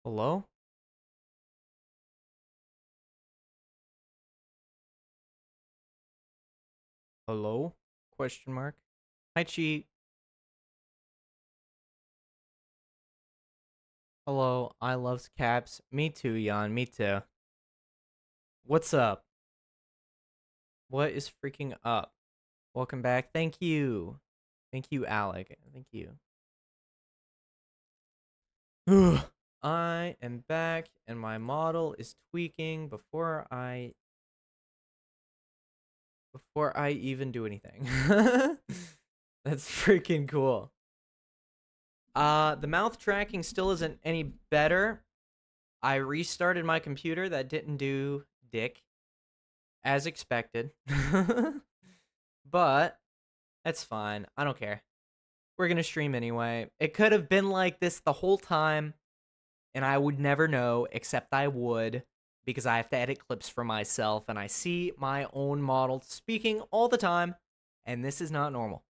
Hello? Hello? Question mark. Hi, Cheat. Hello. I loves caps. Me too, Jan. Me too. What's up? What is freaking up? Welcome back. Thank you. Thank you, Alec. Thank you. I am back, and my model is tweaking before I even do anything. That's freaking cool. The mouth tracking still isn't any better. I restarted my computer. That didn't do dick as expected. But that's fine. I don't care. We're going to stream anyway. It could have been like this the whole time, and I would never know, except I would, because I have to edit clips for myself, and I see my own model speaking all the time, and this is not normal.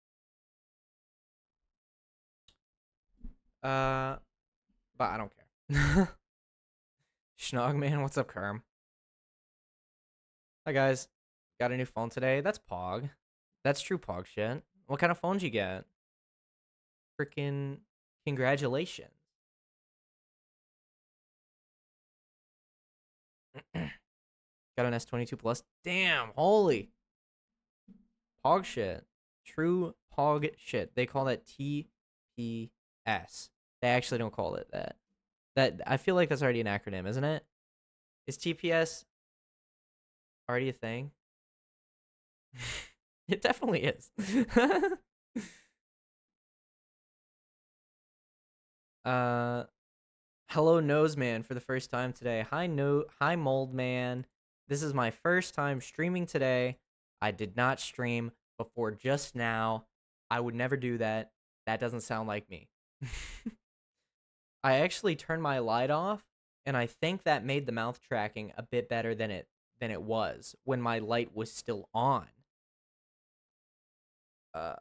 Uh, but I don't care. Schnogman, what's up, Kerm? Hi, guys. Got a new phone today. That's Pog. That's true Pog shit. What kind of phone did you get? Freaking congratulations. Got an S22 Plus. Damn, holy Pog shit. True Pog shit. They call that TPS. They actually don't call it that. That I feel like that's already an acronym, isn't it? Is TPS already a thing? It definitely is. uh Hello Nose Man for the first time today. Hi Mold Man. This is my first time streaming today. I did not stream before just now. I would never do that. That doesn't sound like me. I actually turned my light off, and I think that made the mouth tracking a bit better than it was when my light was still on. Uh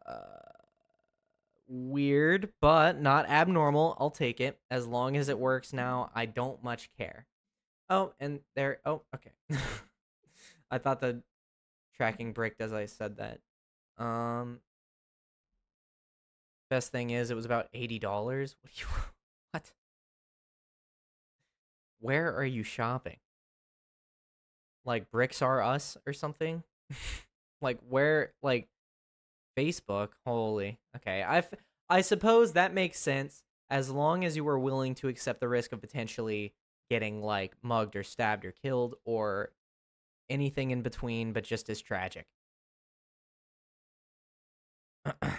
Weird, but not abnormal. I'll take it. As long as it works now, I don't much care. Oh, and there. Oh, okay. I thought the tracking bricked as I said that. Um, Best thing is it was about $80. What? What? Where are you shopping? Like Bricks R Us or something? Like where? Like Facebook? Holy. Okay. I suppose that makes sense as long as you were willing to accept the risk of potentially getting like mugged or stabbed or killed or anything in between, but just as tragic. The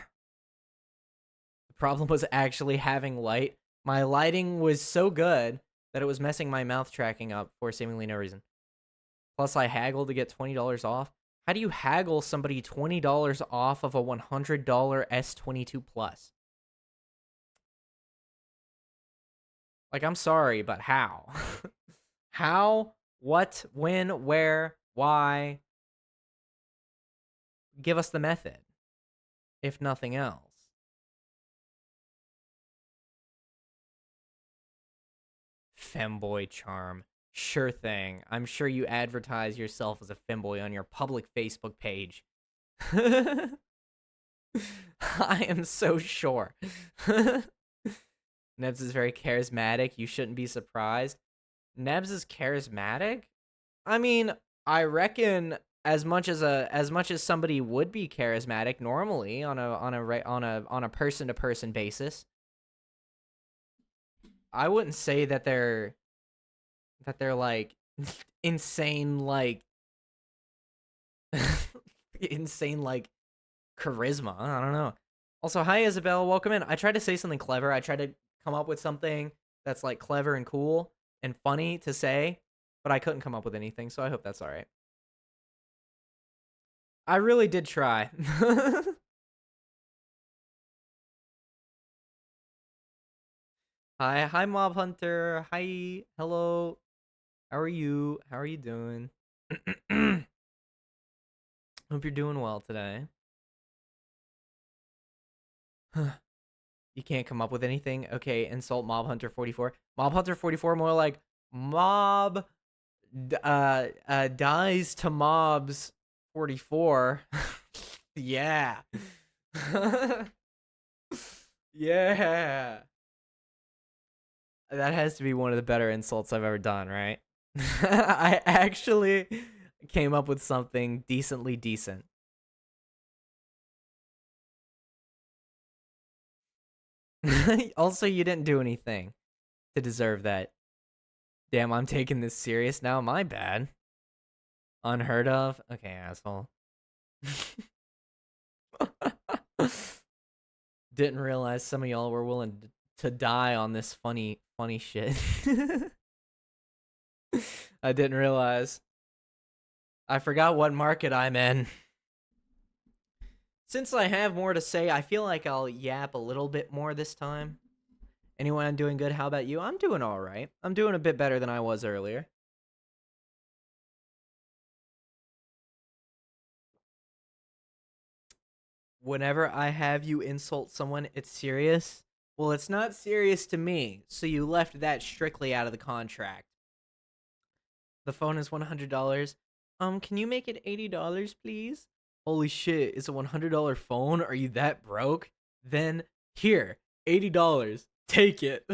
problem was actually having light. My lighting was so good that it was messing my mouth tracking up for seemingly no reason. Plus, I haggled to get $20 off. How do you haggle somebody $20 off of a $100 S22 Plus? Like, I'm sorry, but how? How? What? When? Where? Why? Give us the method, if nothing else. Femboy charm. Sure thing. I'm sure you advertise yourself as a femboy on your public Facebook page. I am so sure. Nebs is very charismatic. You shouldn't be surprised. Nebs is charismatic? I mean, I reckon as much as somebody would be charismatic normally on a person to person basis. I wouldn't say that they're like insane like insane like charisma. I don't know. Also, hi Isabel, welcome in. I tried to say something clever. I tried to come up with something that's like clever and cool and funny to say, but I couldn't come up with anything, so I hope that's all right. I really did try. Hi Mob Hunter. Hi. Hello. How are you? How are you doing? Hope you're doing well today. You can't come up with anything? Okay, insult Mob Hunter 44. Mob Hunter 44 more like mob dies to mobs 44. Yeah. Yeah. That has to be one of the better insults I've ever done, right? I actually came up with something decently decent. Also, you didn't do anything to deserve that. Damn, I'm taking this serious now. My bad. Unheard of? Okay, asshole. Didn't realize some of y'all were willing to die on this funny shit. I didn't realize. I forgot what market I'm in. Since I have more to say, I feel like I'll yap a little bit more this time. Anyone, I'm doing good. How about you? I'm doing all right. I'm doing a bit better than I was earlier. Whenever I have you insult someone, it's serious. Well, it's not serious to me, so you left that strictly out of the contract. The phone is $100. Can you make it $80, please? Holy shit, it's a $100 phone? Are you that broke? Then here, $80. Take it.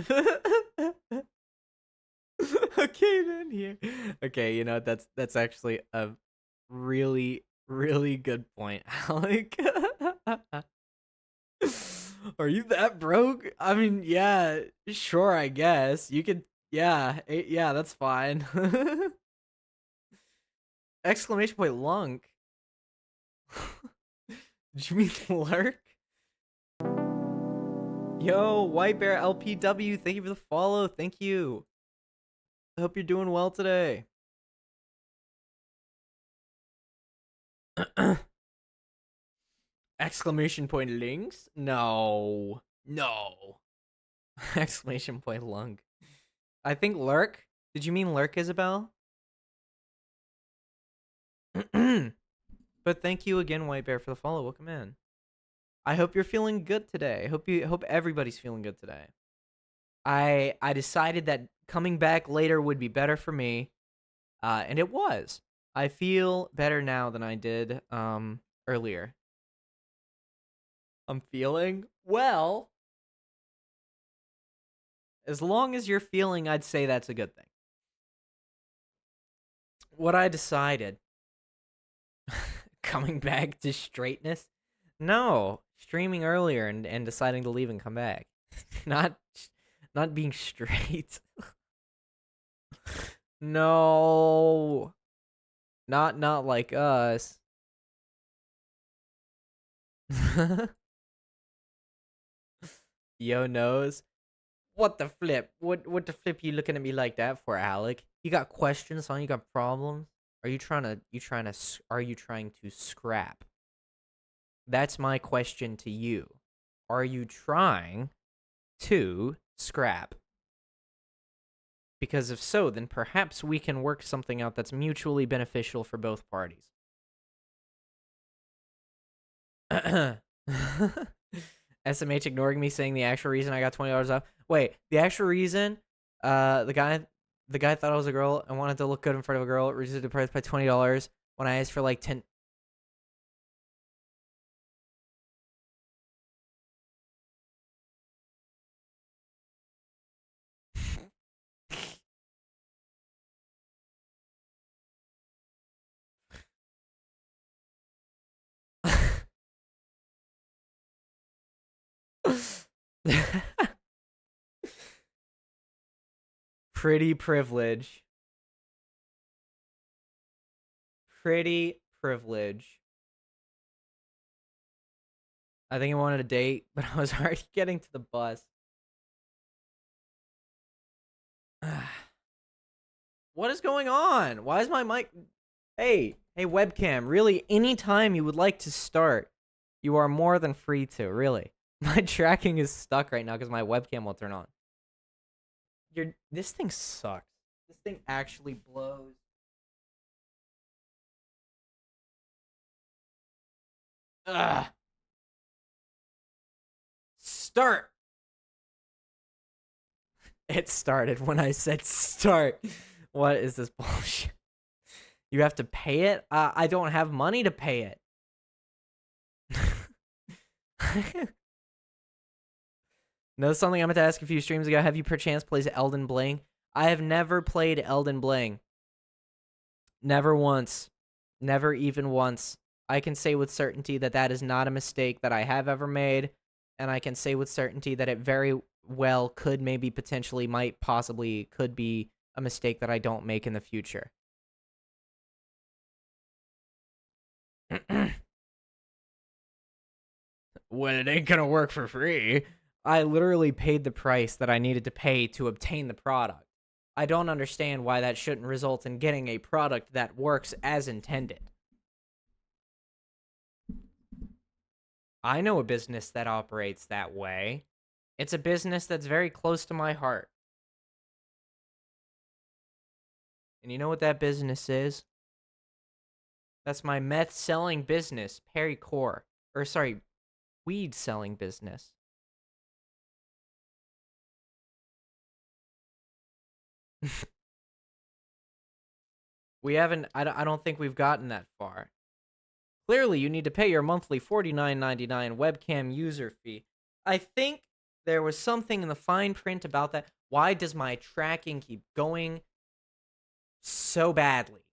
Okay, then here. Okay, you know that's actually a really good point, Alec. Are you that broke? I mean, yeah, sure, I guess. You could, yeah, yeah, that's fine. Exclamation point lunk. Did you mean lurk? Yo, White Bear LPW, thank you for the follow. Thank you. I hope you're doing well today. Exclamation point links? No. No. Exclamation point lunk. I think lurk. Did you mean lurk, Isabel? But thank you again, White Bear, for the follow. Welcome in. I hope you're feeling good today. Hope everybody's feeling good today. I decided that coming back later would be better for me, and it was. I feel better now than I did earlier. I'm feeling well. As long as you're feeling, I'd say that's a good thing. What I decided, coming back to straightness, no, streaming earlier and deciding to leave and come back, not being straight. No, not like us. Yo knows. What the flip? What the flip you looking at me like that for, Alec? You got questions, huh? You got problems? Are you trying to scrap? That's my question to you. Are you trying to scrap? Because if so, then perhaps we can work something out that's mutually beneficial for both parties. SMH ignoring me saying the actual reason I got $20 off. Wait, the actual reason the guy thought I was a girl and wanted to look good in front of a girl, reduced the price by $20 when I asked for like 10. Pretty privilege. Pretty privilege. I think I wanted a date, but I was already getting to the bus. What is going on? Why is my mic... Hey, webcam, really, anytime you would like to start, you are more than free to, really. My tracking is stuck right now because my webcam will turn on. This thing sucks. This thing actually blows. Ugh. Start. It started when I said start. What is this bullshit? You have to pay it? I don't have money to pay it. Know something I meant to ask a few streams ago? Have you perchance played Elden Bling? I have never played Elden Bling. Never once. Never even once. I can say with certainty that that is not a mistake that I have ever made, and I can say with certainty that it very well could, maybe, potentially, might, possibly, could be a mistake that I don't make in the future. Well, it ain't gonna work for free. I literally paid the price that I needed to pay to obtain the product. I don't understand why that shouldn't result in getting a product that works as intended. I know a business that operates that way. It's a business that's very close to my heart. And you know what that business is? That's my meth selling business, Perry Core. Or sorry, weed selling business. We haven't, I don't think we've gotten that far. Clearly, you need to pay your monthly $49.99 webcam user fee. I think there was something in the fine print about that. Why does my tracking keep going so badly?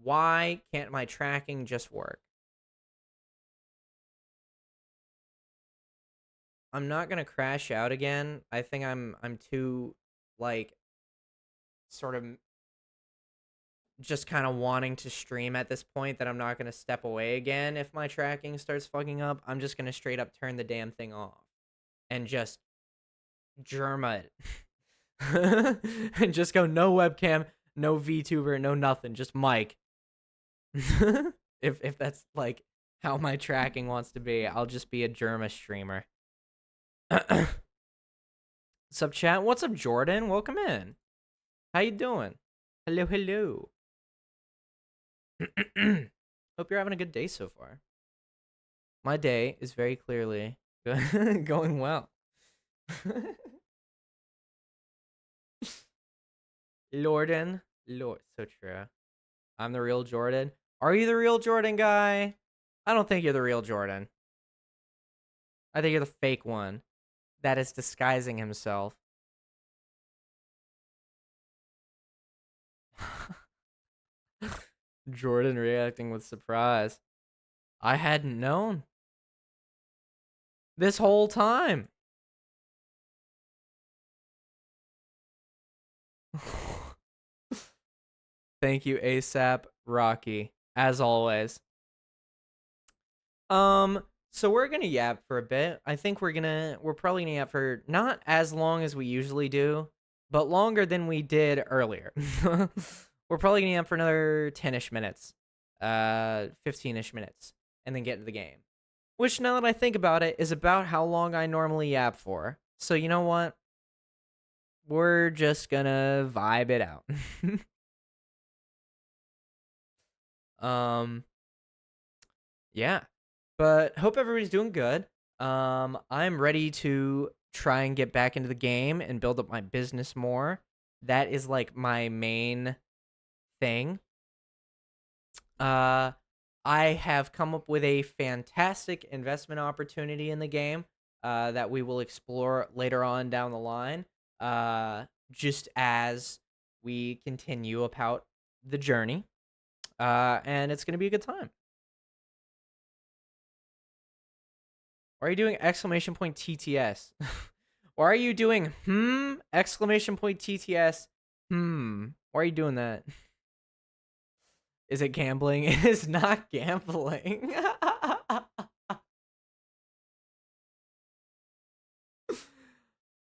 Why can't my tracking just work? I'm not gonna crash out again. I think I'm too, like, sort of just kind of wanting to stream at this point that I'm not gonna step away again if my tracking starts fucking up. I'm just gonna straight up turn the damn thing off and just Germa it. And just go no webcam, no VTuber, no nothing, just mic. if that's like how my tracking wants to be, I'll just be a Germa streamer. Sup chat? What's up, Jordan? Welcome in. How you doing? Hello, hello. Hope you're having a good day so far. My day is very clearly going well. Lord, so true. I'm the real Jordan. Are you the real Jordan guy? I don't think you're the real Jordan. I think you're the fake one that is disguising himself. Jordan reacting with surprise. I hadn't known. This whole time. Thank you, ASAP Rocky, as always. So we're gonna yap for a bit. I think we're probably gonna yap for not as long as we usually do, but longer than we did earlier. We're probably gonna yap for another 10-ish minutes, 15-ish minutes, and then get into the game. Which, now that I think about it, is about how long I normally yap for. So you know what? We're just gonna vibe it out. Yeah. But hope everybody's doing good. I'm ready to try and get back into the game and build up my business more. That is like my main thing. I have come up with a fantastic investment opportunity in the game that we will explore later on down the line. Just as we continue about the journey. And it's going to be a good time. Why are you doing exclamation point TTS? Why are you doing exclamation point TTS? Why are you doing that? Is it gambling? It is not gambling.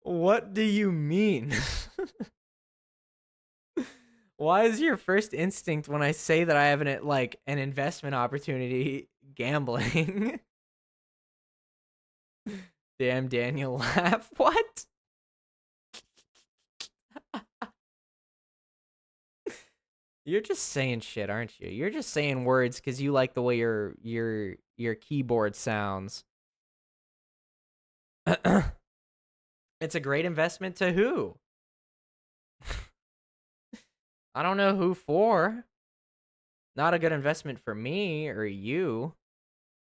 What do you mean? Why is your first instinct when I say that I have an investment opportunity gambling? Damn, Daniel laugh. What? You're just saying shit, aren't you? You're just saying words because you like the way your keyboard sounds. It's a great investment to who? I don't know who for. Not a good investment for me or you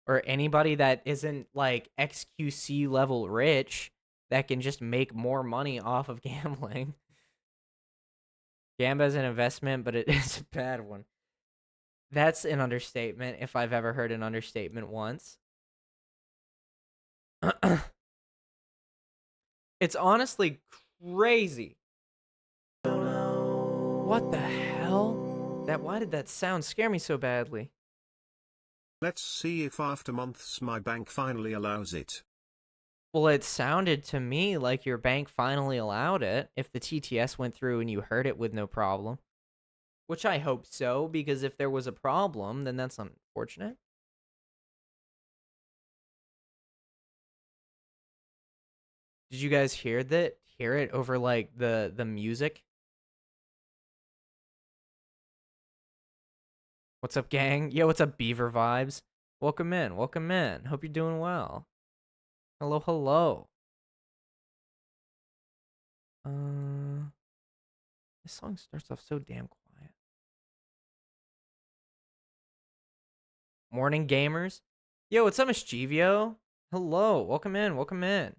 or anybody that isn't like XQC level rich that can just make more money off of gambling. Gamba's an investment, but it is a bad one. That's an understatement if I've ever heard an understatement once. It's honestly crazy. What the hell? Why did that sound scare me so badly? Let's see if after months my bank finally allows it. Well, it sounded to me like your bank finally allowed it if the TTS went through and you heard it with no problem. Which I hope so, because if there was a problem, then that's unfortunate. Did you guys hear that? Hear it over like the music? What's up, gang? Yo, what's up, Beaver Vibes? Welcome in, welcome in. Hope you're doing well. Hello, hello. This song starts off so damn quiet. Morning gamers. Yo, what's up, Mischivio? Hello, welcome in, welcome in.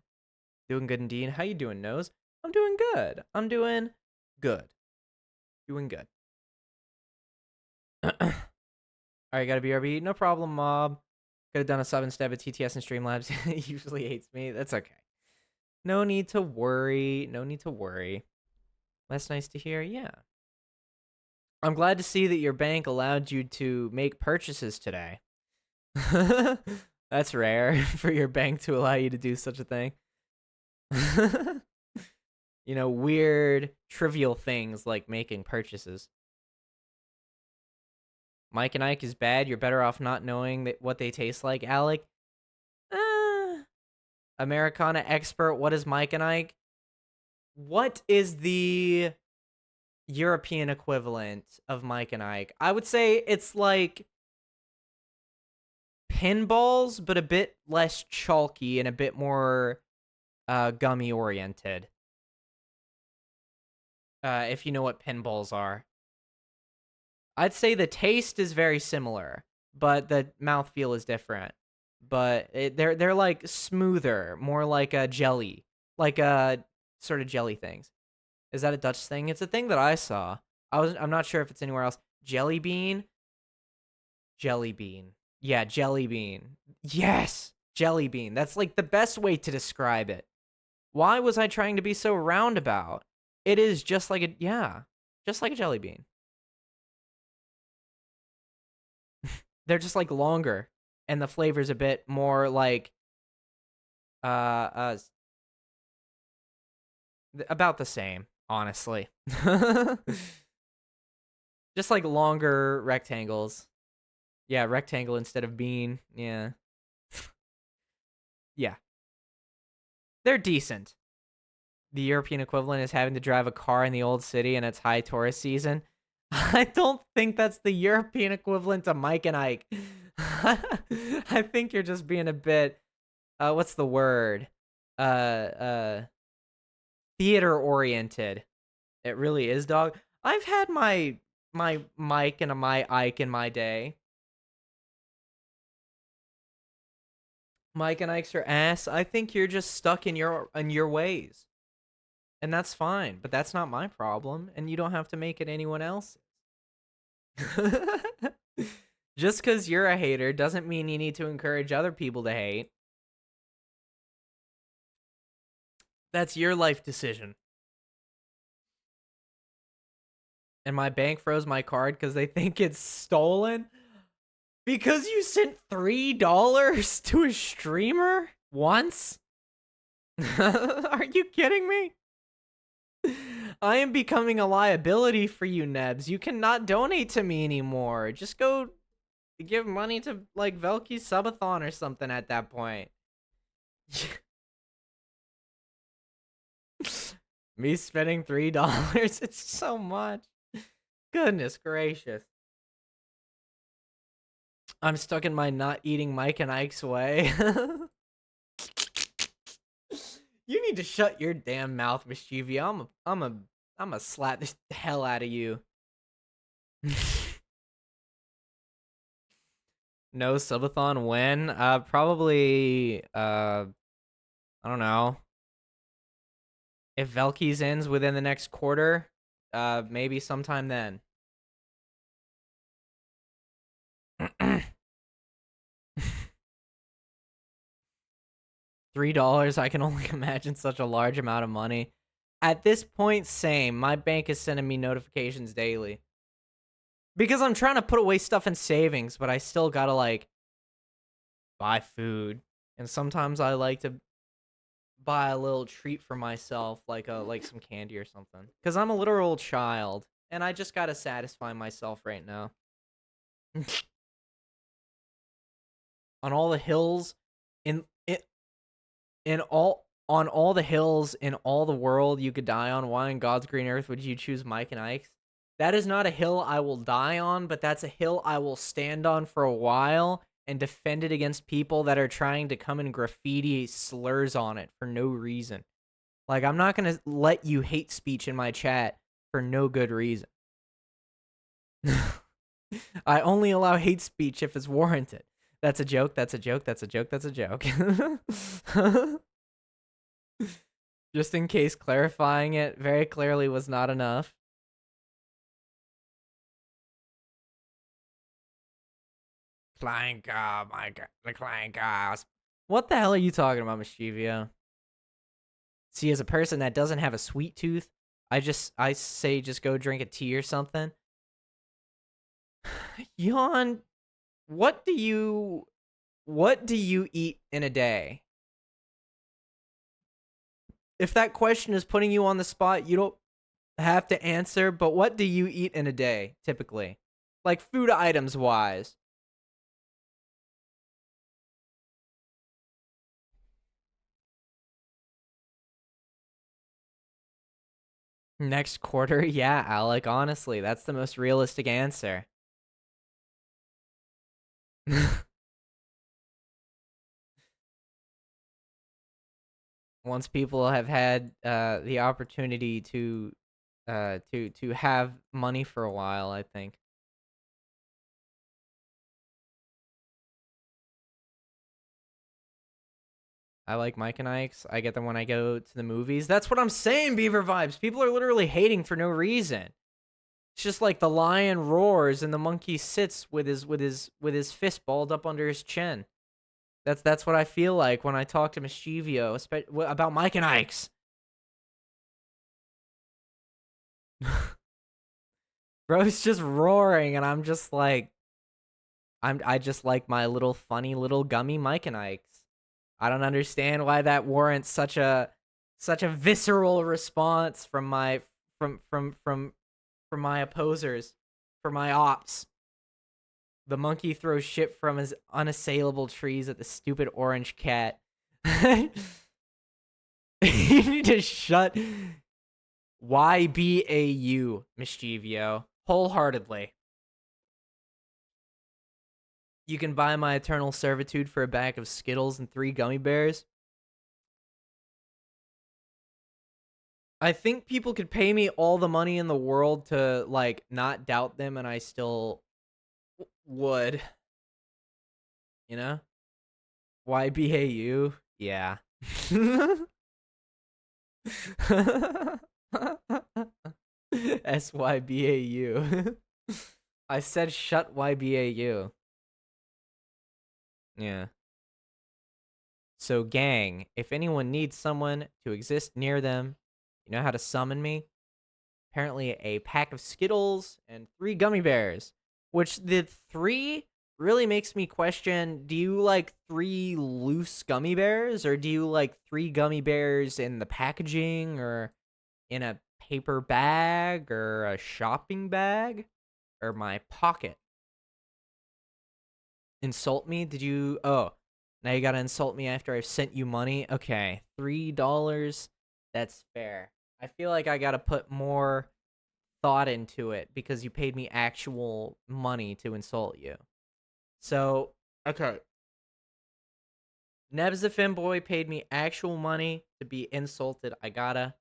Doing good indeed. How you doing, Nose? I'm doing good. I'm doing good. Doing good. Alright, got a BRB. No problem, mob. Could have done a sub instead, but TTS and Streamlabs usually hates me. That's okay. No need to worry. No need to worry. That's nice to hear. Yeah. I'm glad to see that your bank allowed you to make purchases today. That's rare for your bank to allow you to do such a thing. You know, weird, trivial things like making purchases. Mike and Ike is bad. You're better off not knowing what they taste like, Alec. Americana expert. What is Mike and Ike? What is the European equivalent of Mike and Ike? I would say it's like pinballs, but a bit less chalky and a bit more gummy oriented. If you know what pinballs are. I'd say the taste is very similar, but the mouthfeel is different. But they're like smoother, more like a jelly, like a sort of jelly things. Is that a Dutch thing? It's a thing that I saw. I'm not sure if it's anywhere else. Jelly bean. Jelly bean. Yeah, jelly bean. Yes, jelly bean. That's like the best way to describe it. Why was I trying to be so roundabout? It is just like just like a jelly bean. They're just like longer, and the flavor's a bit more like about the same, honestly. Just like longer rectangles. Yeah, rectangle instead of bean. Yeah. Yeah. They're decent. The European equivalent is having to drive a car in the old city and it's high tourist season. I don't think that's the European equivalent to Mike and Ike. I think you're just being a bit what's the word? Theater oriented. It really is, dog. I've had my Mike and my Ike in my day. Mike and Ike's are ass. I think you're just stuck in your ways. And that's fine, but that's not my problem, and you don't have to make it anyone else's. Just because you're a hater doesn't mean you need to encourage other people to hate. That's your life decision. And my bank froze my card because they think it's stolen? Because you sent $3 to a streamer once? Are you kidding me? I am becoming a liability for you, Nebs. You cannot donate to me anymore. Just go give money to, like, Velky Subathon or something at that point. Me spending $3? It's so much. Goodness gracious. I'm stuck in my not eating Mike and Ike's way. You need to shut your damn mouth, Mischievia. I'm a slap the hell out of you. No subathon when? Probably, I don't know. If Velky's ends within the next quarter, maybe sometime then. $3, I can only imagine such a large amount of money. At this point, same. My bank is sending me notifications daily. Because I'm trying to put away stuff in savings, but I still gotta, like, buy food. And sometimes I like to buy a little treat for myself, like some candy or something. Because I'm a literal child, and I just gotta satisfy myself right now. On all the hills, in all on all the hills in all the world you could die on, why on God's green earth would you choose Mike and Ike's? That is not a hill I will die on, but that's a hill I will stand on for a while and defend it against people that are trying to come and graffiti slurs on it for no reason. Like, I'm not going to let you hate speech in my chat for no good reason. I only allow hate speech if it's warranted. That's a joke, that's a joke, that's a joke, that's a joke. Just in case clarifying it very clearly was not enough. Clanka, my god, the Clankas. What the hell are you talking about, Mischievia? See, as a person that doesn't have a sweet tooth, I say just go drink a tea or something. Yawn, what do you eat in a day? If that question is putting you on the spot, you don't have to answer, but what do you eat in a day, typically? Like, food items wise. Next quarter? Yeah, Alec, honestly, that's the most realistic answer. Once people have had the opportunity to have money for a while, I think. I like Mike and Ike's. I get them when I go to the movies. That's what I'm saying, Beaver Vibes. People are literally hating for no reason. It's just like the lion roars and the monkey sits with his fist balled up under his chin. That's what I feel like when I talk to Mischievio about Mike and Ike's. Bro's just roaring, and I'm just like, I just like my little funny little gummy Mike and Ike's. I don't understand why that warrants such a visceral response from my from my opposers, for my ops. The monkey throws shit from his unassailable trees at the stupid orange cat. You need to shut YBAU, Mischievio, wholeheartedly. You can buy my eternal servitude for a bag of Skittles and 3 gummy bears. I think people could pay me all the money in the world to, like, not doubt them, and I still would. You know? YBAU? Yeah. SYBAU. I said shut YBAU. Yeah. So, gang, if anyone needs someone to exist near them, you know how to summon me? Apparently, a pack of Skittles and 3 gummy bears. Which the 3 really makes me question, do you like 3 loose gummy bears? Or do you like 3 gummy bears in the packaging? Or in a paper bag? Or a shopping bag? Or my pocket? Insult me? Did you... Oh, now you gotta insult me after I've sent you money? Okay, $3. That's fair. I feel like I gotta put more thought into it because you paid me actual money to insult you. So, okay. Nebs the Finboy paid me actual money to be insulted. I gotta.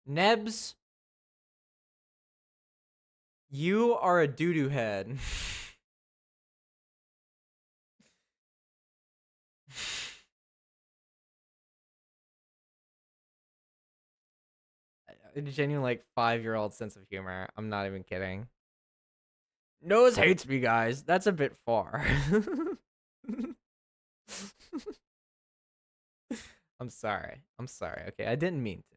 Nebs, you are a doo-doo head. A genuine, like, 5-year-old sense of humor. I'm not even kidding. Nose hates me, guys. That's a bit far. I'm sorry. Okay, I didn't mean to.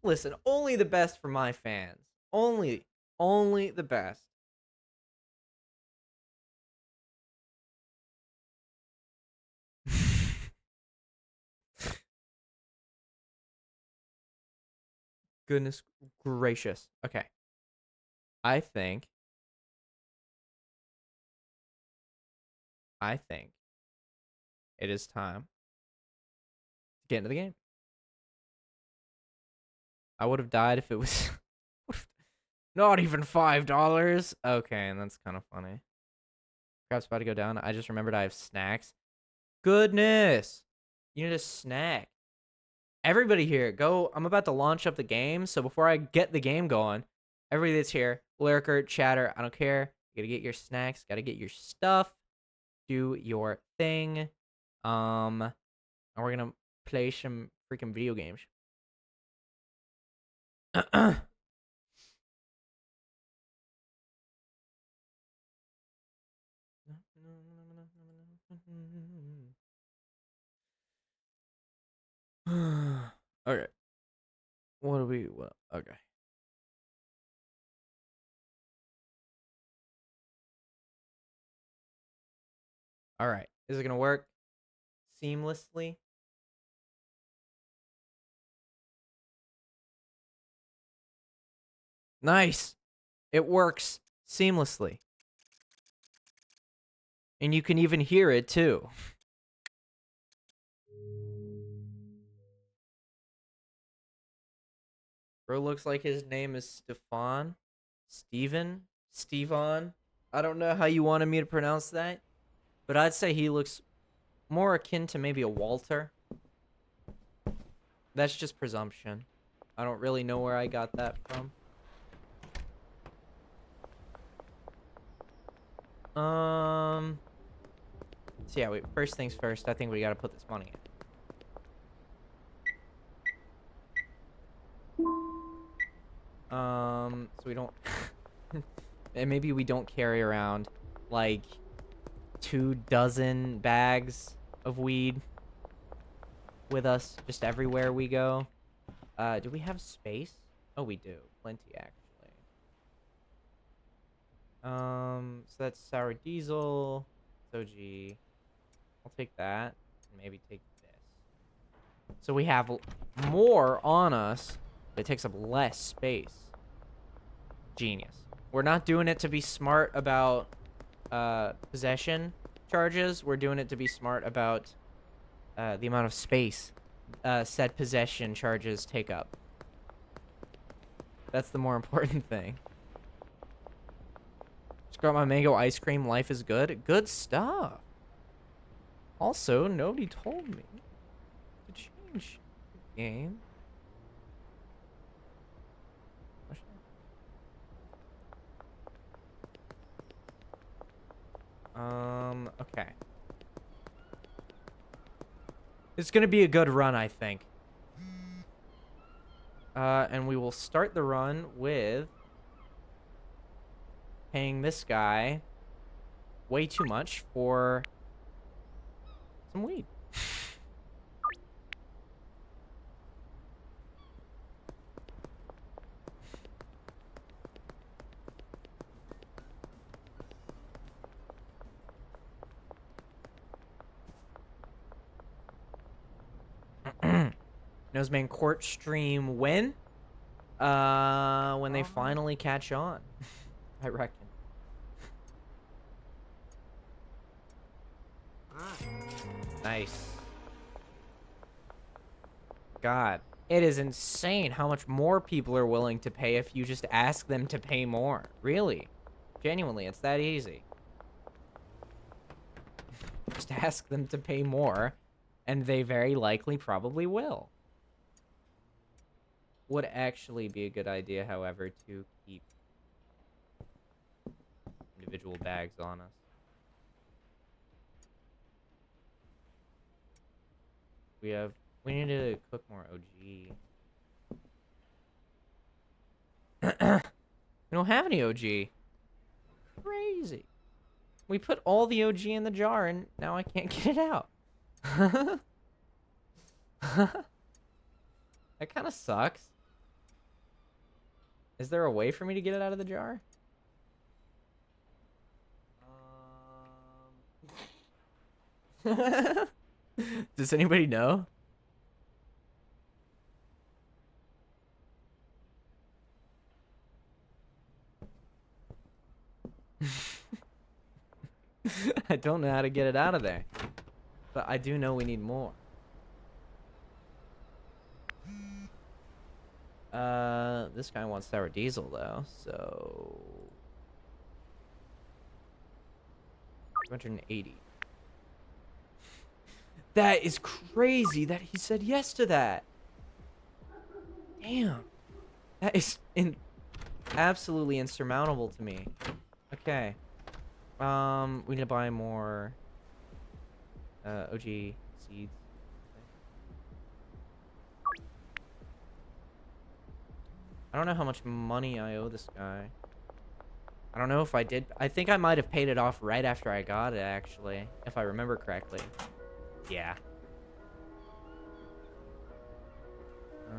Listen, only the best for my fans. Only the best. Goodness gracious. Okay. I think it is time to get into the game. I would have died if it was not even $5. Okay, and that's kind of funny. Crap's about to go down. I just remembered I have snacks. Goodness. You need a snack. Everybody here, go. I'm about to launch up the game. So before I get the game going, everybody that's here, lurker, chatter, I don't care. You gotta get your snacks, gotta get your stuff, do your thing. And we're gonna play some freaking video games. Okay. What do we? What? Okay. All right. Is it gonna work seamlessly? Nice. It works seamlessly. And you can even hear it too. Bro looks like his name is Stefan. Stevan. I don't know how you wanted me to pronounce that, but I'd say he looks more akin to maybe a Walter. That's just presumption. I don't really know where I got that from. So yeah, wait, first things first, I think we gotta put this money in. So we don't and maybe we don't carry around like 24 bags of weed with us just everywhere we go. Do we have space? Oh, we do. Plenty, actually. So that's sour diesel. OG. I'll take that. And maybe take this. So we have more on us, but it takes up less space. Genius. We're not doing it to be smart about possession charges. We're doing it to be smart about the amount of space said possession charges take up. That's the more important thing. Just got my mango ice cream. Life is good. Good stuff. Also, nobody told me to change the game. Okay. It's gonna be a good run, I think. And we will start the run with paying this guy way too much for some weed. Noseman court stream when? When they finally catch on. I reckon. Nice. God. It is insane how much more people are willing to pay if you just ask them to pay more. Really. Genuinely, it's that easy. Just ask them to pay more, and they very likely probably will. Would actually be a good idea, however, to keep individual bags on us. We need to cook more OG. We don't have any OG. Crazy. We put all the OG in the jar and now I can't get it out. That kind of sucks. Is there a way for me to get it out of the jar? Does anybody know? I don't know how to get it out of there. But I do know we need more. This guy wants sour diesel though, so 280. That is crazy that he said yes to that. Damn. That is absolutely insurmountable to me. Okay. We need to buy more OG seeds. I don't know how much money I owe this guy. I don't know if I did. I think I might have paid it off right after I got it, actually, if I remember correctly. Yeah. Oh.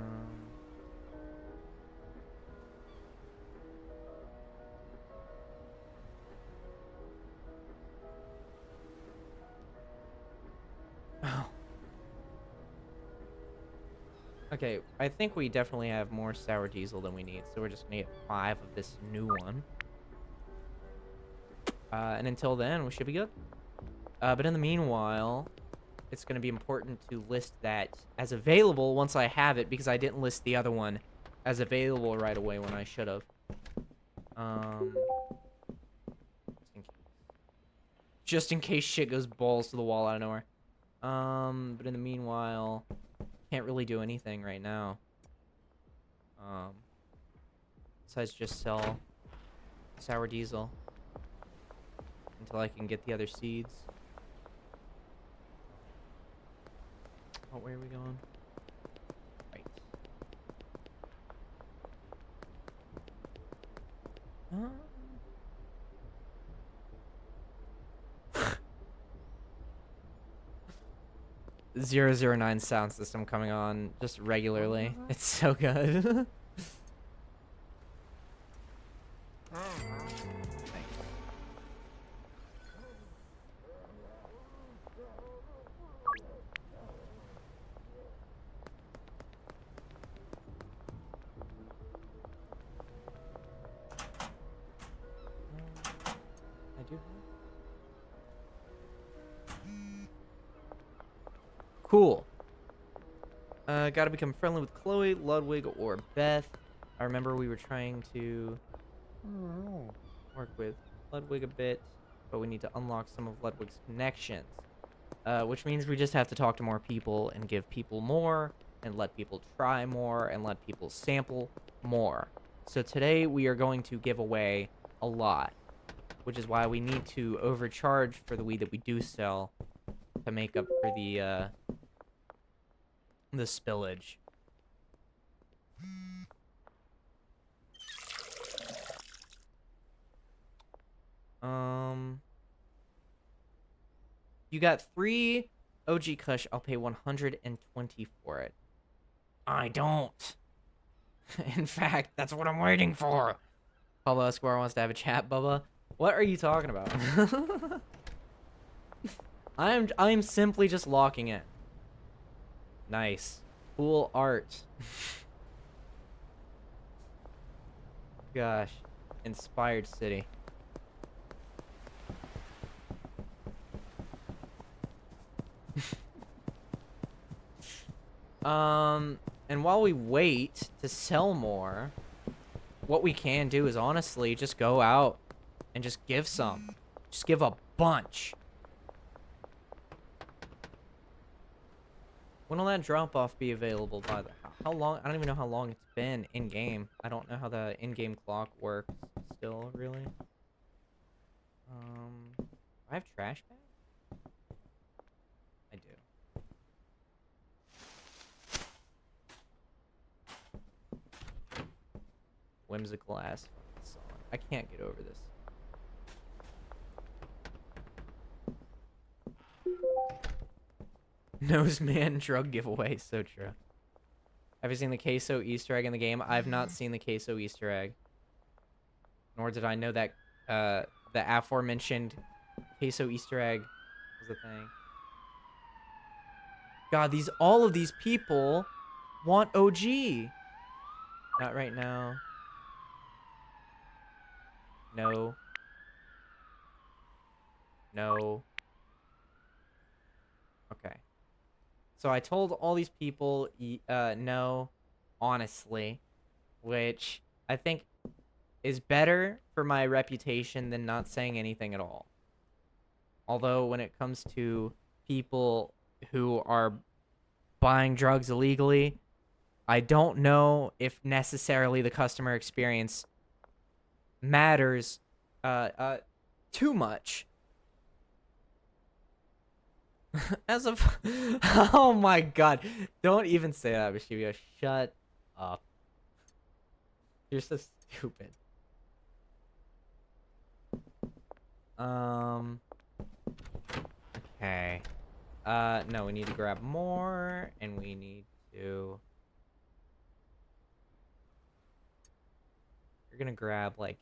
Okay, I think we definitely have more sour diesel than we need, so we're just gonna get 5 of this new one. And until then, we should be good. But in the meanwhile, it's gonna be important to list that as available once I have it, because I didn't list the other one as available right away when I should have. Just in case shit goes balls to the wall out of nowhere. But in the meanwhile, can't really do anything right now. Besides just sell sour diesel until I can get the other seeds. Oh, where are we going? Right. 009 sound system coming on just regularly. It's so good. I do. Cool. Gotta become friendly with Chloe, Ludwig, or Beth. I remember we were trying to work with Ludwig a bit, but we need to unlock some of Ludwig's connections. Which means we just have to talk to more people and give people more, and let people try more, and let people sample more. So today we are going to give away a lot, which is why we need to overcharge for the weed that we do sell to make up for the spillage. You got 3 OG Kush. I'll pay 120 for it. I don't. In fact, that's what I'm waiting for. Pablo Escobar wants to have a chat, Bubba. What are you talking about? I'm simply just locking in. Nice. Cool art. Gosh. Inspired city. And while we wait to sell more, what we can do is honestly just go out and just give some. Just give a bunch. When will that drop-off be available, by the... How long? I don't even know how long it's been in-game. I don't know how the in-game clock works still, really. I have trash bags? I do. Whimsical ass song. I can't get over this. Noseman drug giveaway, so true. Have you seen the queso Easter egg in the game? I've not seen the queso Easter egg. Nor did I know that the aforementioned queso Easter egg was a thing. God, all of these people want OG. Not right now. No. No. Okay. So I told all these people no, honestly, which I think is better for my reputation than not saying anything at all. Although when it comes to people who are buying drugs illegally, I don't know if necessarily the customer experience matters too much. As of oh my god, don't even say that, Bashivio. Shut up. You're so stupid. Okay. No, we need to grab more, and we need to... You're gonna grab, like,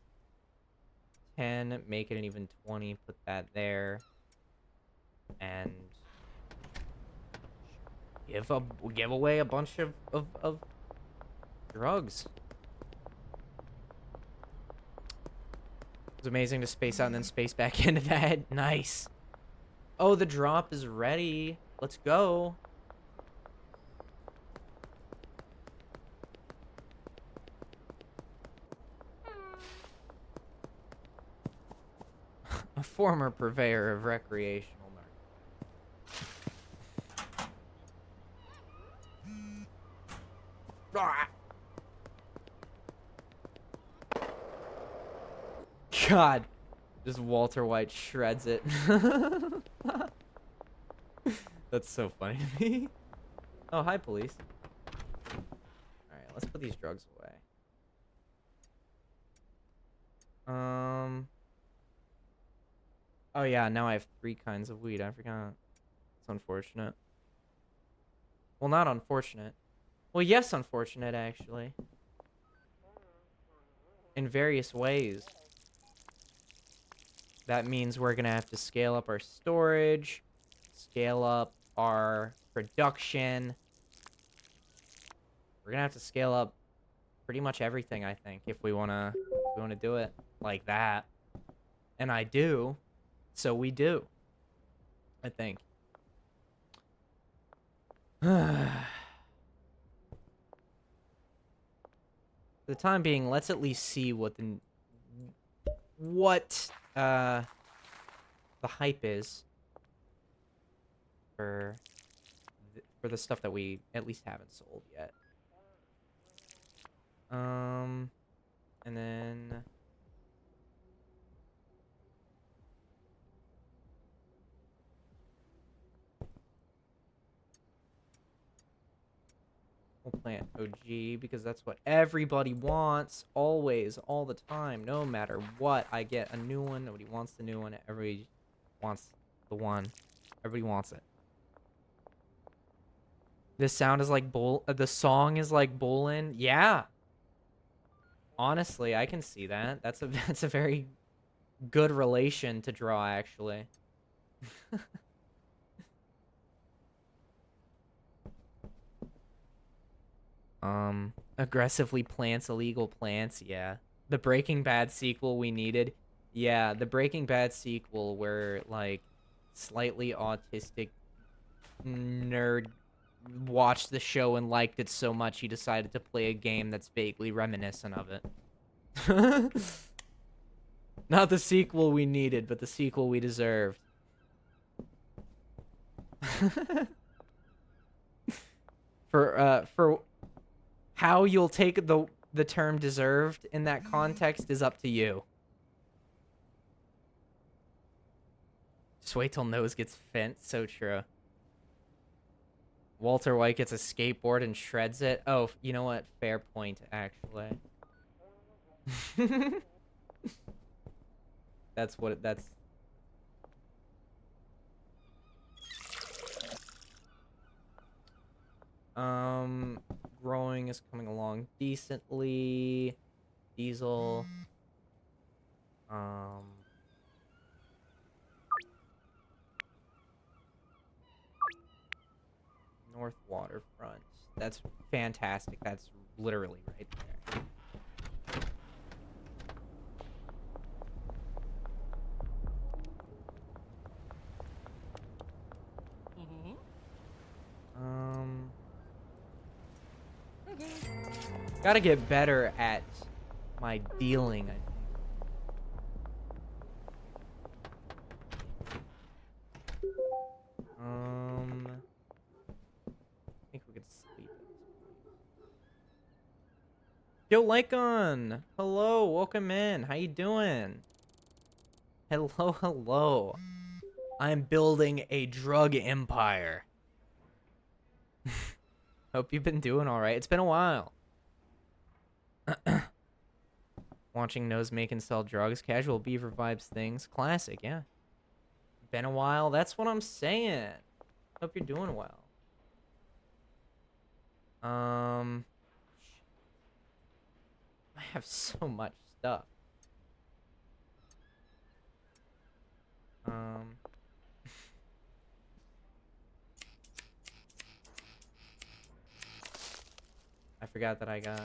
10, make it an even 20, put that there, and... give away a bunch of drugs. It's amazing to space out and then space back into that. Nice. Oh, the drop is ready. Let's go. A former purveyor of recreational marijuana. God. Just Walter White shreds it. That's so funny to me. Oh, hi, police. Alright, let's put these drugs away. Oh, yeah, now I have 3 kinds of weed. I forgot. It's unfortunate. Well, not unfortunate. Well, yes, unfortunate, actually. In various ways. That means we're gonna have to scale up our storage, scale up our production. We're gonna have to scale up pretty much everything, I think, if we wanna do it like that. And I do, so we do. I think. For the time being, let's at least see what the hype is for the stuff that we at least haven't sold yet. And then we'll plant OG because that's what everybody wants, always, all the time, no matter what. I get a new one. Nobody wants the new one. Everybody wants the one. Everybody wants it. This sound is like the song is like Bolin. Yeah. Honestly, I can see that. That's a very good relation to draw, actually. Aggressively plants illegal plants. Yeah. The Breaking Bad sequel we needed. Yeah, the Breaking Bad sequel where like slightly autistic nerd watched the show and liked it so much he decided to play a game that's vaguely reminiscent of it. Not the sequel we needed, but the sequel we deserved. For how you'll take the term deserved in that context is up to you. Just wait till Nose gets fent. So true. Walter White gets a skateboard and shreds it. Oh, you know what? Fair point, actually. That's what that's. Growing is coming along decently. Diesel. North Waterfront. That's fantastic. That's literally right there. Gotta get better at my dealing, I think. I think we could sleep. Yo, Lycon! Hello, welcome in. How you doing? Hello, hello. I'm building a drug empire. Hope you've been doing all right. It's been a while. Watching Nose make and sell drugs. Casual beaver vibes things. Classic, yeah. Been a while. That's what I'm saying. Hope you're doing well. I have so much stuff. I forgot that I got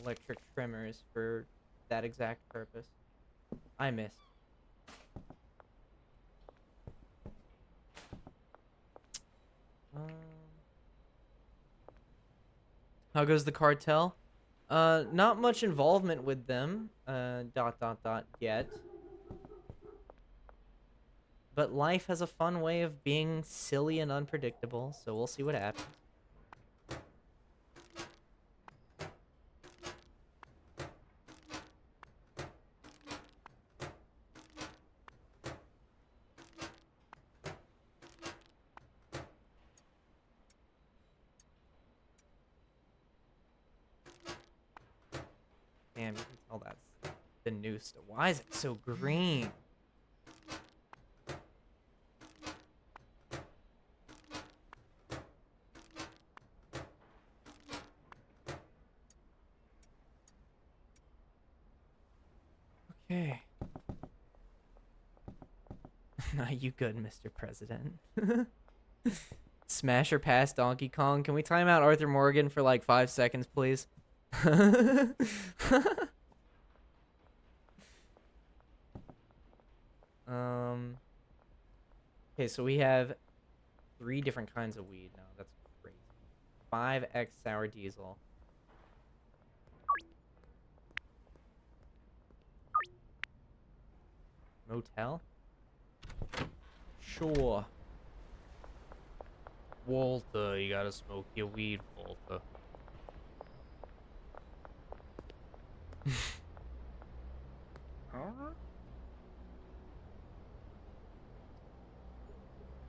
electric trimmers for that exact purpose. I missed. How goes the cartel? Not much involvement with them. Yet. But life has a fun way of being silly and unpredictable, so we'll see what happens. Damn, you can tell that's the new stuff. Why is it so green? Okay. Nah, you good, Mr. President. Smash or pass Donkey Kong. Can we time out Arthur Morgan for like 5 seconds, please? Okay, so we have 3 different kinds of weed now. That's crazy. 5x sour diesel. Motel? Sure. Walter, you gotta smoke your weed, Walter.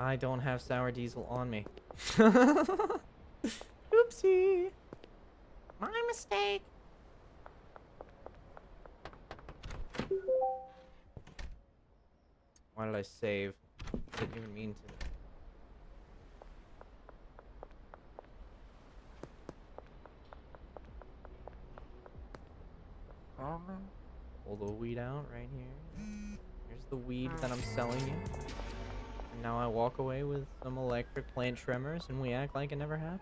I don't have sour diesel on me. Oopsie. My mistake. Why did I save? Didn't even mean to. Pull the weed out right here. Here's the weed that I'm selling you. And now I walk away with some electric plant trimmers and we act like it never happened.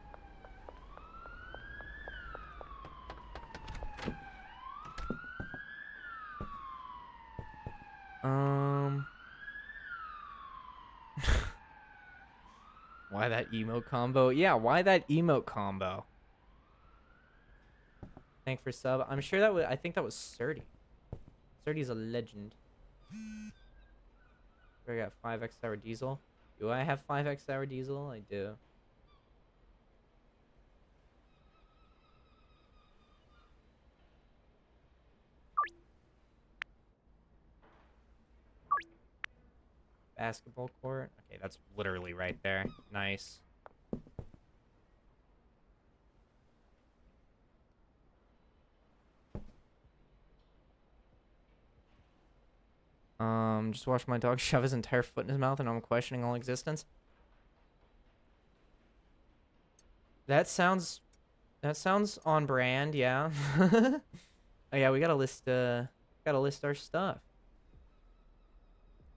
Why that emote combo? Yeah, why that emote combo? Thank for sub. I'm sure that was. I think that was Surdy. Surdy's a legend. I got 5x Sour Diesel. Do I have 5x Sour Diesel? I do. Basketball court. Okay, that's literally right there. Nice. Just watch my dog shove his entire foot in his mouth and I'm questioning all existence. That sounds on brand, yeah. Oh yeah, we gotta list our stuff.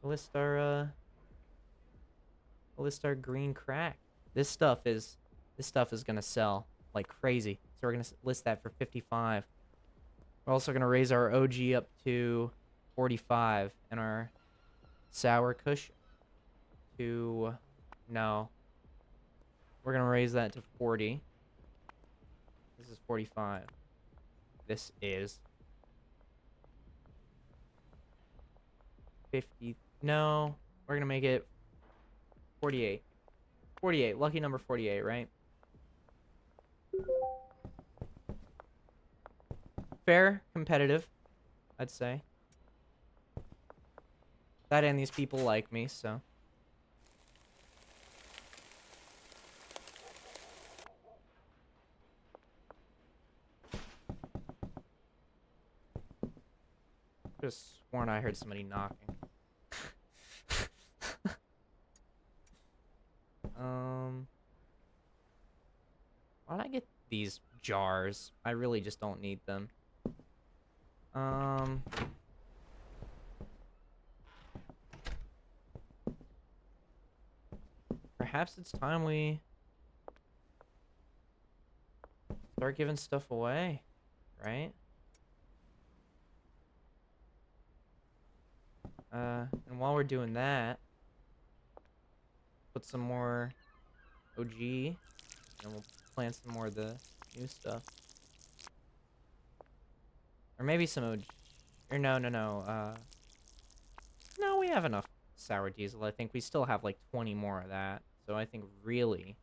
List our green crack. This stuff is gonna sell like crazy. So we're gonna list that for 55. We're also gonna raise our OG up to 45 and our sour kush to no. We're gonna raise that to 40. This is 45. This is 50. No, we're gonna make it 48. 48. Lucky number 48, right? Fair, competitive, I'd say. That and these people like me, so. Just sworn I heard somebody knocking. Why'd I get these jars? I really just don't need them. Perhaps it's time we start giving stuff away, right? And while we're doing that, put some more OG, and we'll plant some more of the new stuff. Or maybe some OG, or no, no, we have enough sour diesel. I think we still have like 20 more of that. So I think really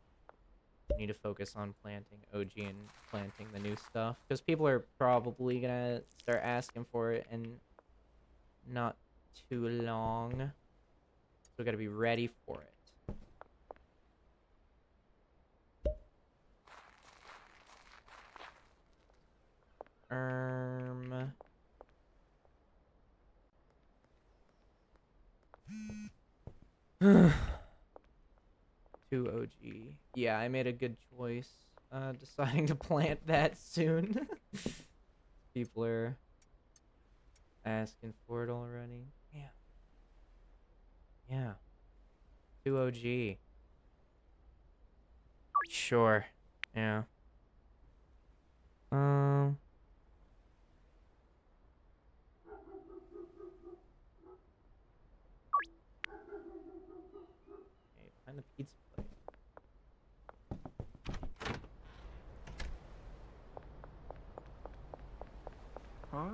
we need to focus on planting OG and planting the new stuff. Because people are probably gonna start asking for it in not too long. So we gotta be ready for it. Two OG. Yeah, I made a good choice. Deciding to plant that soon. People are asking for it already. Yeah. Yeah. 2 OG. Sure. Yeah. Okay, find the pizza place. Huh?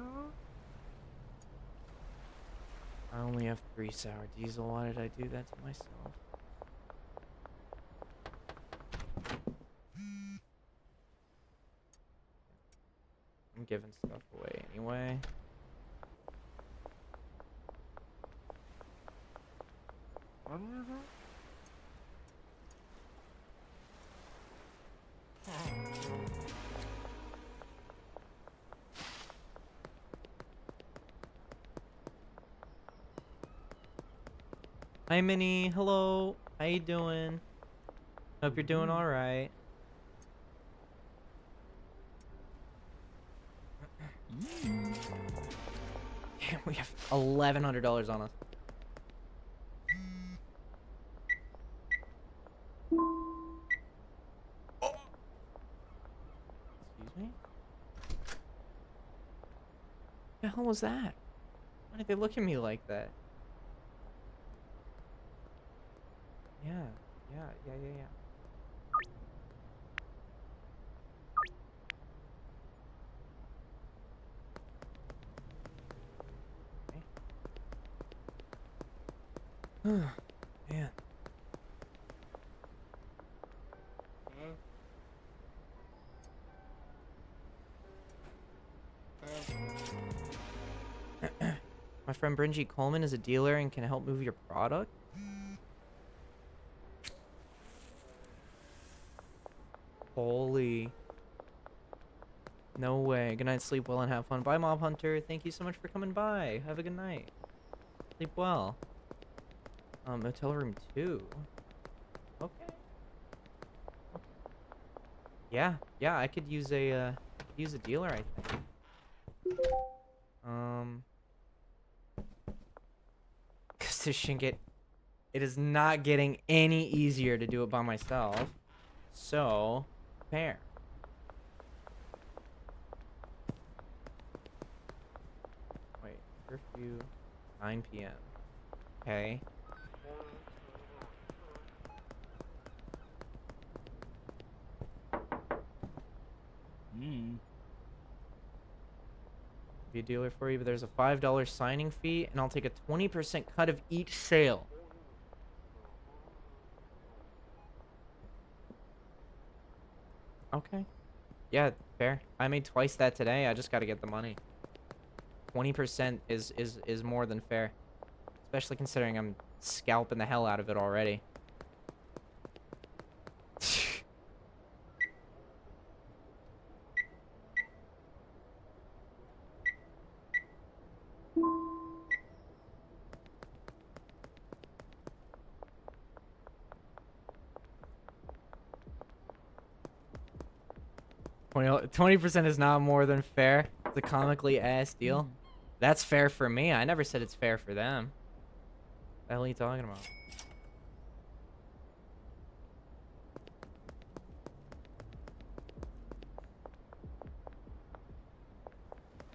I only have 3 sour diesel. Why did I do that to myself? I'm giving stuff away anyway. Hi, Minnie. Hello. How you doing? Hope you're doing all right. Damn, we have $1,100 on us. Oh. Excuse me? What the hell was that? Why did they look at me like that? Yeah. Yeah. Okay. Man. My friend Bringy Coleman is a dealer and can help move your product. Holy. No way. Good night, sleep well, and have fun. Bye, Mob Hunter. Thank you so much for coming by. Have a good night. Sleep well. Motel room 2. Okay. Yeah, I could use a dealer, I think. Cause this shit it is not getting any easier to do it by myself. So, fair. Wait, curfew, 9 p.m. Okay. Be a dealer for you, but there's a $5 signing fee, and I'll take a 20% cut of each sale. Okay. Yeah, fair. I made twice that today. I just got to get the money. 20% is more than fair, especially considering I'm scalping the hell out of it already. 20% is not more than fair. It's a comically ass deal. That's fair for me. I never said it's fair for them. What the hell are you talking about?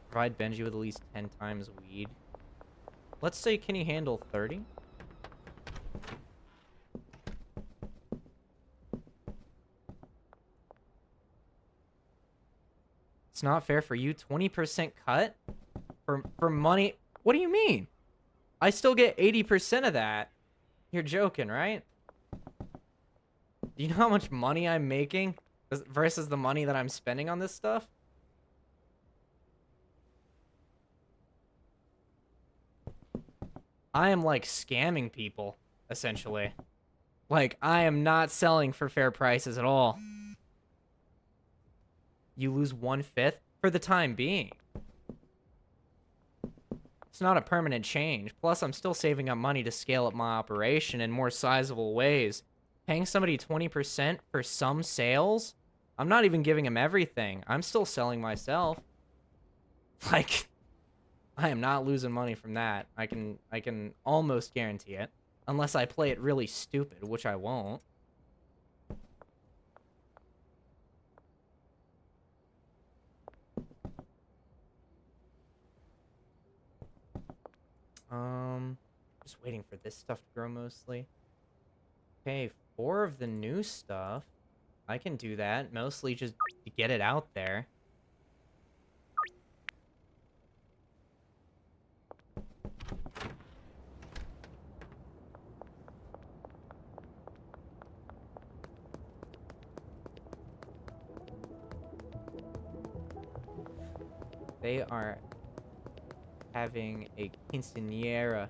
Provide Benji with at least 10 times weed. Let's say, can he handle 30? It's not fair for you. 20% cut for money. What do you mean? I still get 80% of that. You're joking, right? Do you know how much money I'm making versus the money that I'm spending on this stuff? I am like scamming people, essentially. Like, I am not selling for fair prices at all. You lose 1/5 for the time being. It's not a permanent change. Plus, I'm still saving up money to scale up my operation in more sizable ways. Paying somebody 20% for some sales? I'm not even giving him everything. I'm still selling myself. Like, I am not losing money from that. I can almost guarantee it. Unless I play it really stupid, which I won't. Just waiting for this stuff to grow mostly. Okay, 4 of the new stuff. I can do that, mostly just to get it out there. They are having a quinceañera.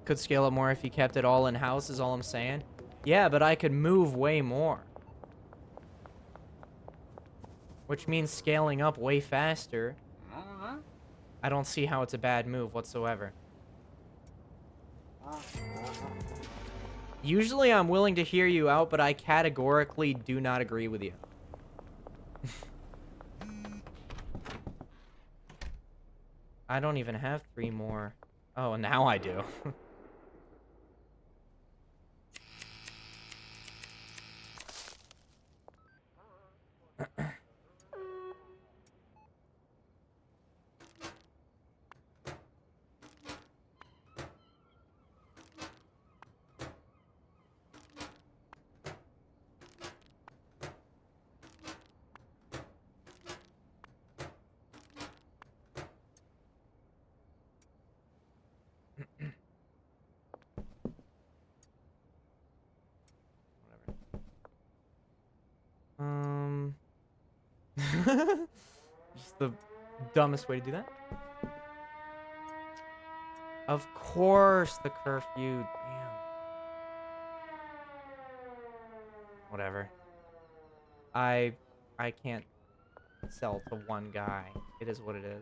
Could scale up more if you kept it all in-house is all I'm saying. Yeah, but I could move way more. Which means scaling up way faster. I don't see how it's a bad move whatsoever. Usually I'm willing to hear you out, but I categorically do not agree with you. I don't even have 3 more. Oh, now I do. Whatever. Just the dumbest way to do that. Of course, the curfew. Damn. Whatever. I can't sell to one guy. It is what it is.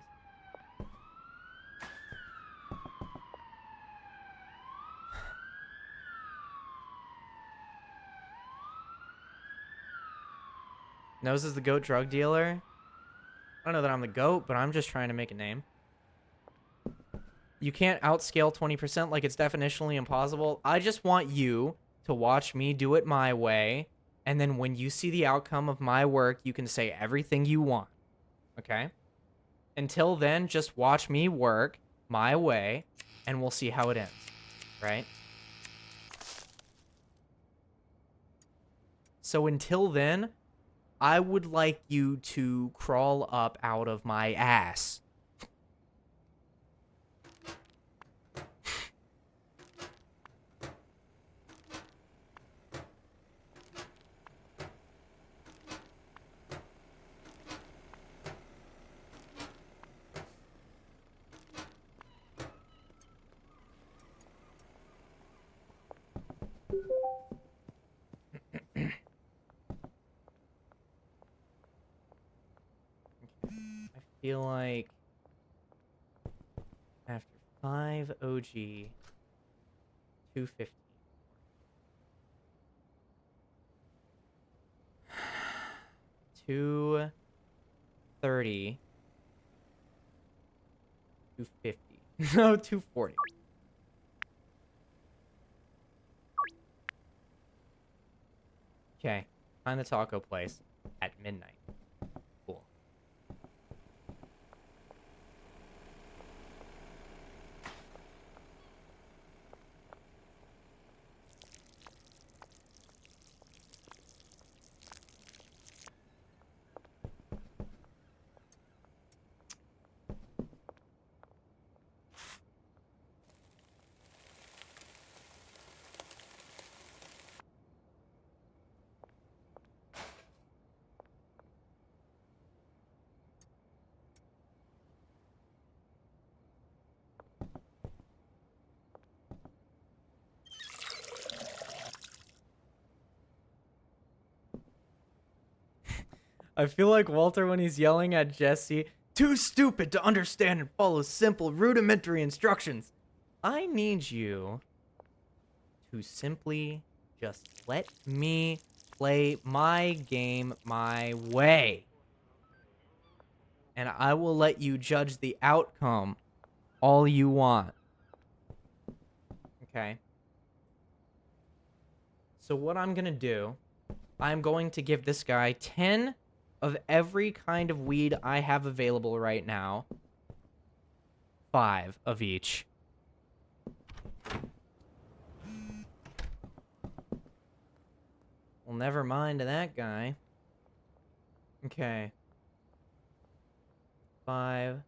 Nose is the GOAT drug dealer. I don't know that I'm the GOAT, but I'm just trying to make a name. You can't outscale 20% like it's definitionally impossible. I just want you to watch me do it my way, and then when you see the outcome of my work, you can say everything you want. Okay? Until then, just watch me work my way, and we'll see how it ends. Right? So until then, I would like you to crawl up out of my ass. I feel like after 5 OG, 250. 230. 250. No, 240. Okay. Find the taco place at midnight. Cool. I feel like Walter when he's yelling at Jesse, too stupid to understand and follow simple, rudimentary instructions. I need you to simply just let me play my game my way. And I will let you judge the outcome all you want. Okay? So what I'm going to do, I'm going to give this guy 10 of every kind of weed I have available right now. 5 of each. Well, never mind that guy. Okay. 5.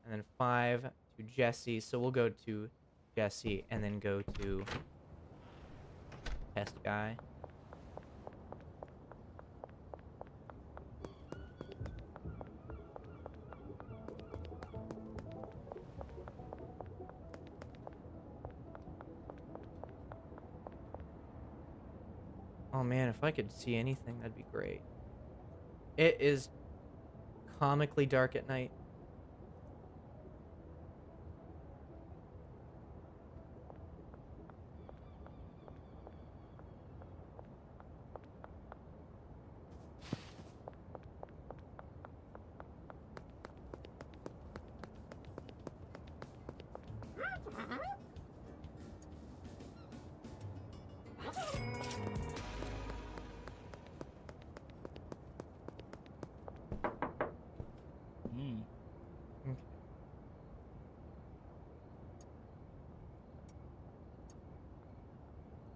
And then 5 to Jesse. So we'll go to Jesse and then go to test guy. Oh man, if I could see anything, that'd be great. It is comically dark at night.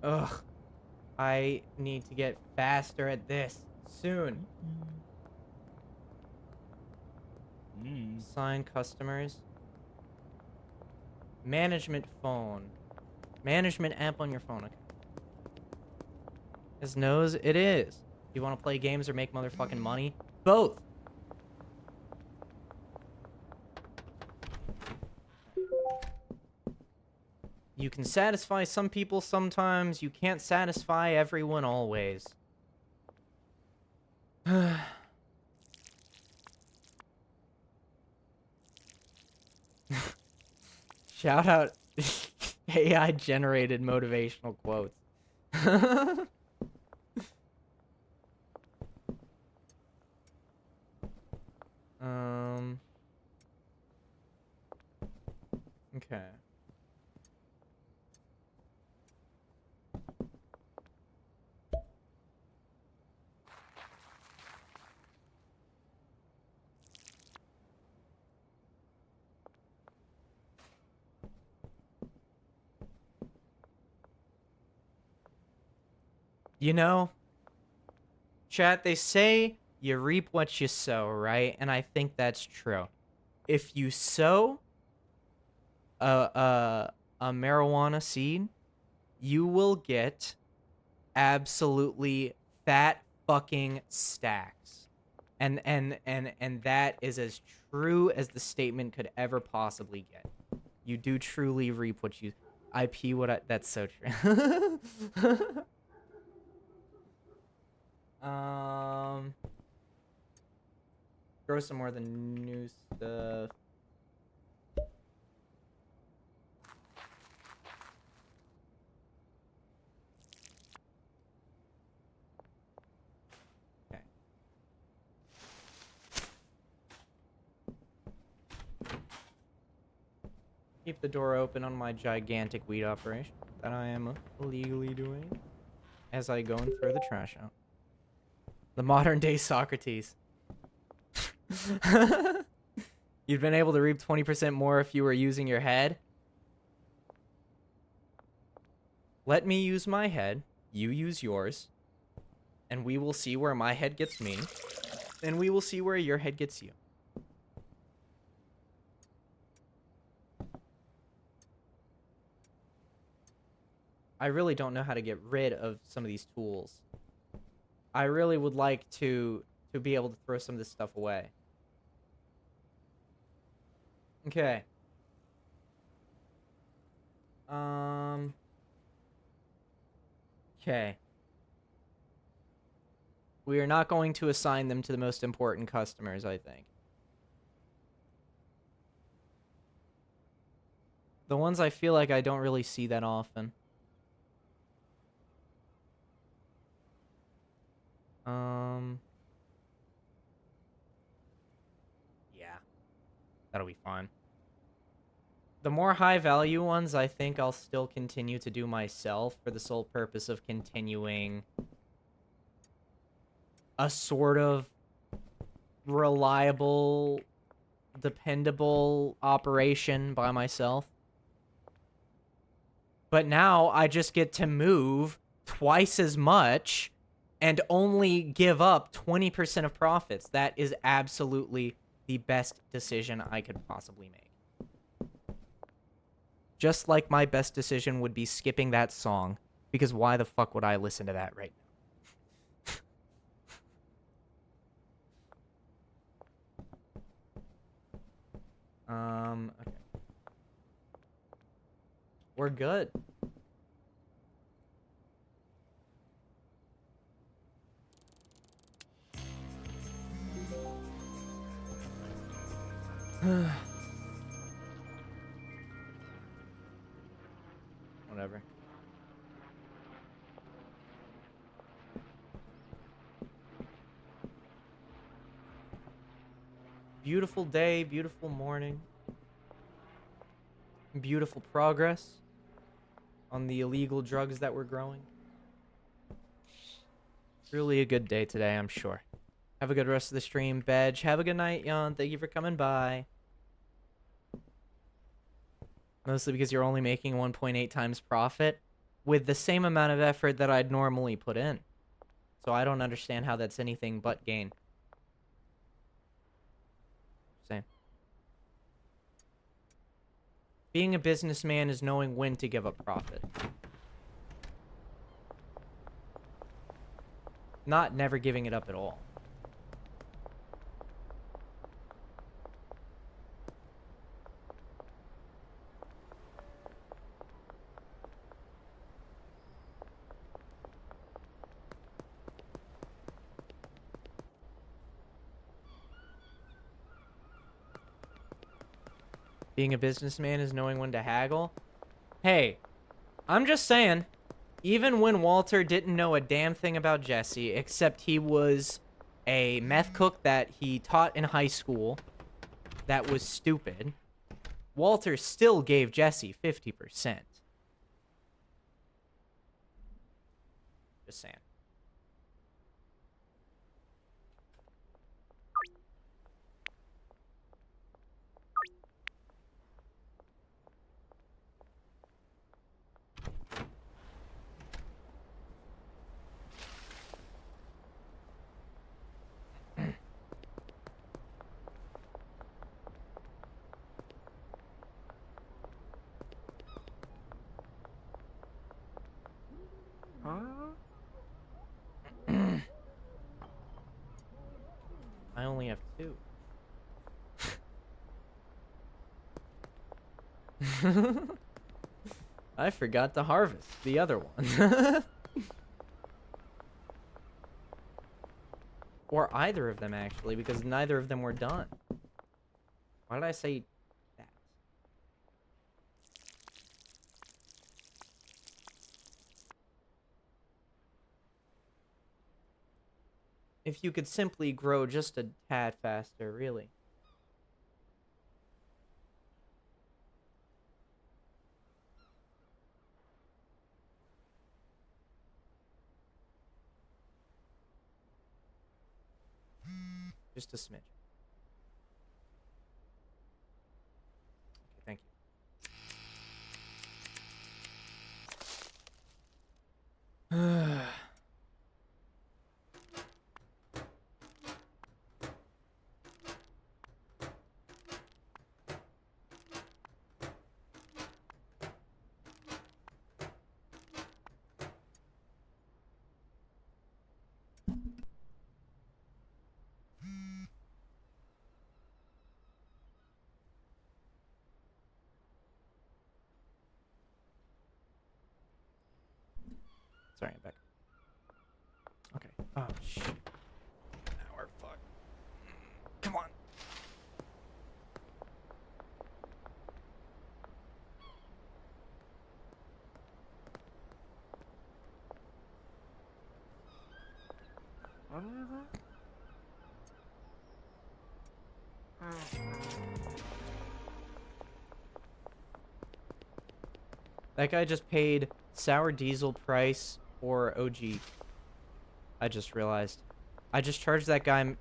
Ugh. I need to get faster at this soon. Sign customers. Management phone. Management app on your phone. Okay. His nose, it is. You want to play games or make motherfucking money? Both. You can satisfy some people sometimes. You can't satisfy everyone always. Shout out AI generated motivational quotes. Okay. You know, chat, they say you reap what you sow, right? And I think that's true. If you sow a marijuana seed, you will get absolutely fat fucking stacks. And that is as true as the statement could ever possibly get. You do truly reap what you that's so true. Grow some more of the new stuff. Okay. Keep the door open on my gigantic weed operation that I am illegally doing as I go and throw the trash out. The modern day Socrates. You've been able to reap 20% more if you were using your head. Let me use my head, you use yours, and we will see where my head gets me, and we will see where your head gets you. I really don't know how to get rid of some of these tools. I really would like to be able to throw some of this stuff away. Okay. Okay. We are not going to assign them to the most important customers, I think. The ones I feel like I don't really see that often. Yeah. That'll be fine. The more high value ones, I think I'll still continue to do myself for the sole purpose of continuing a sort of reliable, dependable operation by myself. But now I just get to move twice as much and only give up 20% of profits. That is absolutely the best decision I could possibly make. Just like my best decision would be skipping that song, because why the fuck would I listen to that right now? Okay. We're good. Whatever. Beautiful day, beautiful morning. Beautiful progress on the illegal drugs that we're growing. Really a good day today, I'm sure. Have a good rest of the stream, Bedge. Have a good night, Jan. Thank you for coming by. Mostly because you're only making 1.8 times profit. with the same amount of effort that I'd normally put in. So I don't understand how that's anything but gain. Same. Being a businessman is knowing when to give up profit. Not never giving it up at all. Being a businessman is knowing when to haggle. Hey, I'm just saying, even when Walter didn't know a damn thing about Jesse, except he was a meth cook that he taught in high school that was stupid, Walter still gave Jesse 50%. Just saying. I only have 2. I forgot to harvest the other one. Or either of them, actually, because neither of them were done. Why did I say that? If you could simply grow just a tad faster, really. Just a smidge. Okay, thank you. Sorry, I'm back. Okay. Oh, shit. Now we're fucked. Come on. That guy just paid sour diesel price for OG. I just realized. I just charged that guy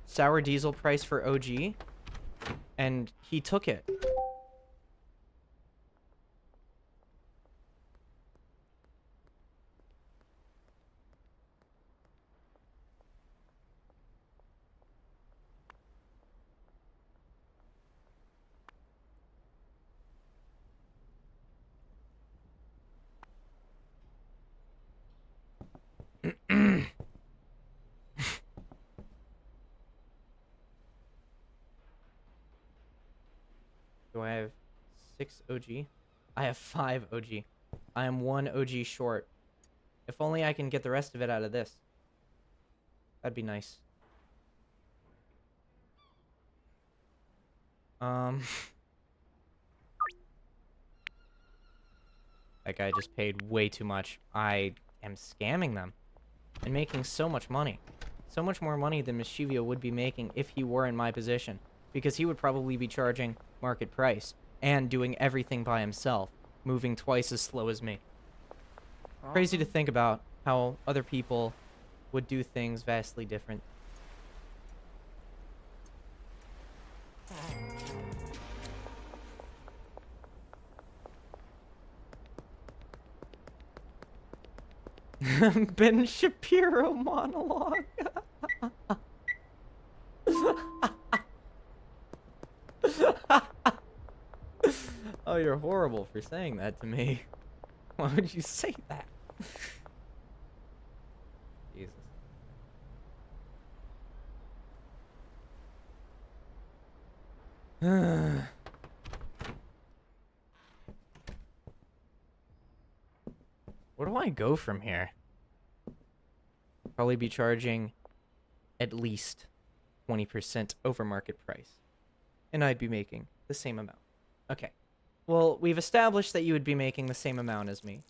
sour diesel price for OG, and he took it. Do I have 6 OG? I have 5 OG. I am 1 OG short. If only I can get the rest of it out of this. That'd be nice. That guy just paid way too much. I am scamming them and making so much money. So much more money than Mischivio would be making if he were in my position. Because he would probably be charging market price and doing everything by himself, moving twice as slow as me. Crazy to think about how other people would do things vastly different. Ben Shapiro monologue. Oh, you're horrible for saying that to me. Why would you say that? Jesus. Where do I go from here? Probably be charging at least 20% over market price. And I'd be making the same amount. Okay. Well, we've established that you would be making the same amount as me.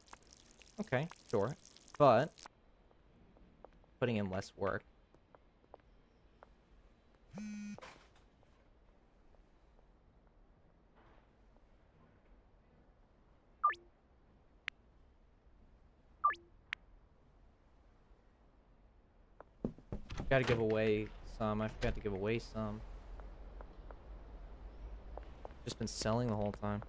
Okay, sure. But putting in less work. Gotta give away some. I forgot to give away some. Just been selling the whole time.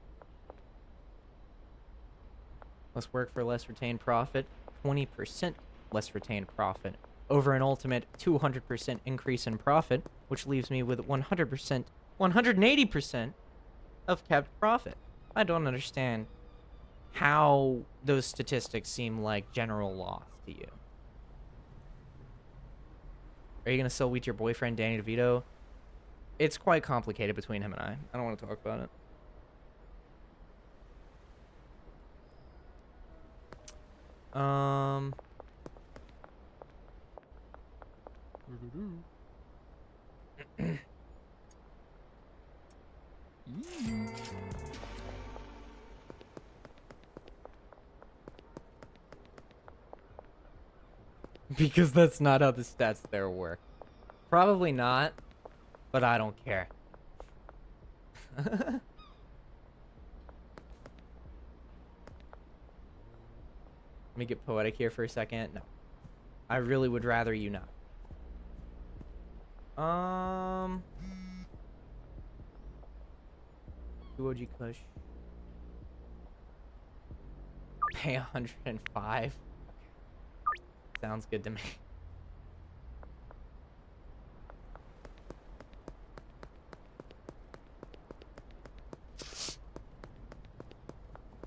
Less work for less retained profit. 20% less retained profit. Over an ultimate 200% increase in profit, which leaves me with 100%, 180% of kept profit. I don't understand how those statistics seem like general loss to you. Are you gonna sell wheat to your boyfriend, Danny DeVito? It's quite complicated between him and I. I don't want to talk about it. Because that's not how the stats there work. Probably not, but I don't care. Let me get poetic here for a second. No. I really would rather you not. 2 OG Kush. Pay 105. Sounds good to me.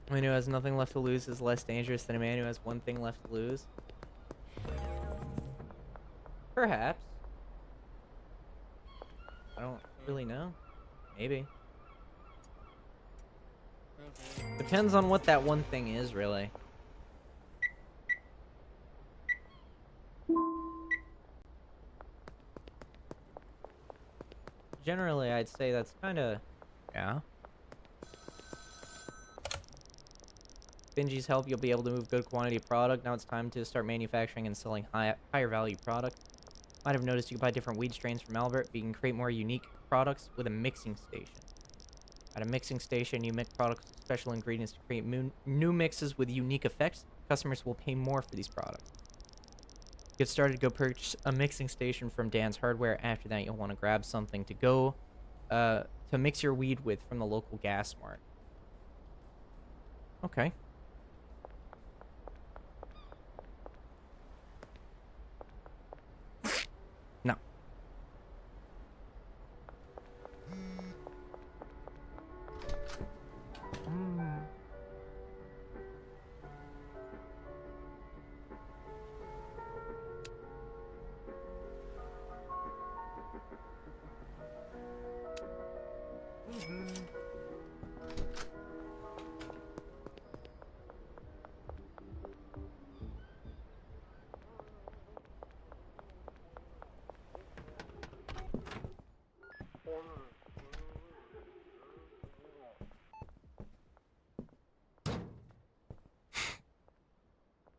A man who has nothing left to lose is less dangerous than a man who has one thing left to lose. Perhaps. I don't really know. Maybe. Depends on what that one thing is, really. Generally, I'd say that's kind of... Yeah. Benji's help, you'll be able to move good quantity of product. Now it's time to start manufacturing and selling higher value product. Might have noticed you can buy different weed strains from Albert, but you can create more unique products with a mixing station. At a mixing station, you mix products with special ingredients to create new mixes with unique effects. Customers will pay more for these products. Get started, go purchase a mixing station from Dan's Hardware. After that, you'll want to grab something to go to mix your weed with from the local gas mart. Okay. No.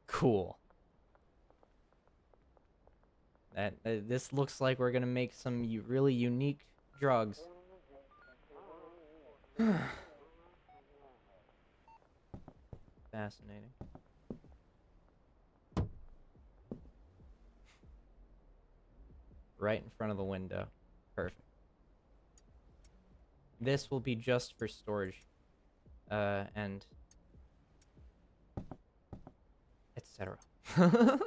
Cool. This looks like we're gonna make some really unique drugs. Fascinating. Right in front of the window. Perfect. This will be just for storage. And it's etc. I'm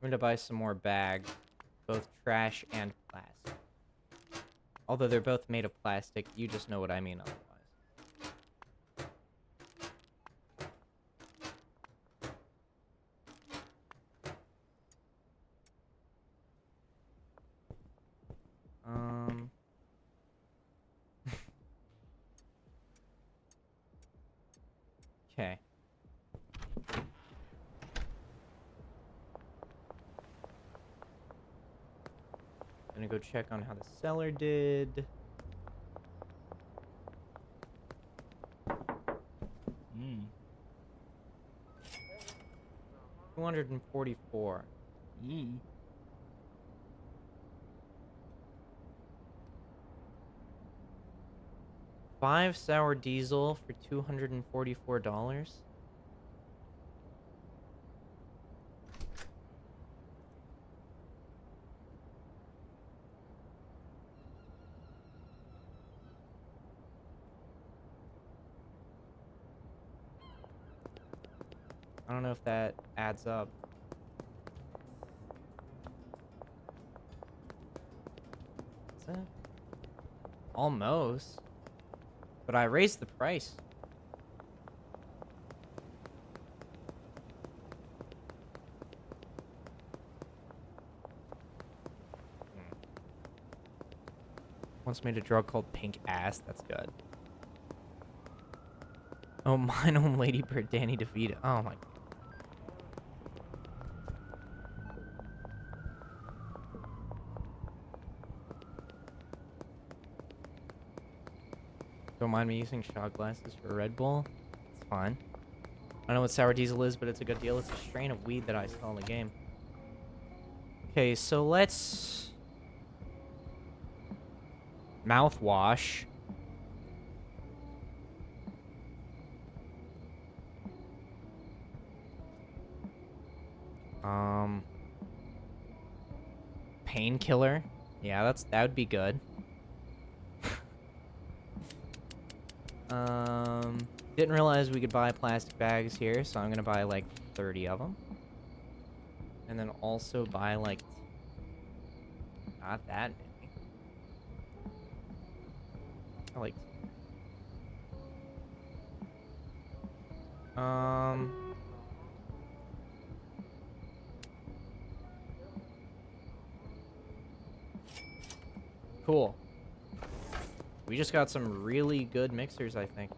gonna buy some more bags, both trash and plastic. Although they're both made of plastic, you just know what I mean otherwise. Okay. Gonna go check on how the seller did. 244. Five sour diesel for $244. I don't know if that adds up. Is it? Almost. But I raised the price. Once made a drug called pink ass. That's good. Oh, mine own Lady Bird, Danny DeVito. Oh my. Don't mind me using shot glasses for Red Bull. It's fine. I don't know what sour diesel is, but it's a good deal. It's a strain of weed that I saw in the game. Okay, so let's... Mouthwash. Painkiller. Yeah, that would be good. Didn't realize we could buy plastic bags here, so I'm gonna buy like 30 of them. And then also buy like... not that many. I like... Cool. We just got some really good mixers, I think.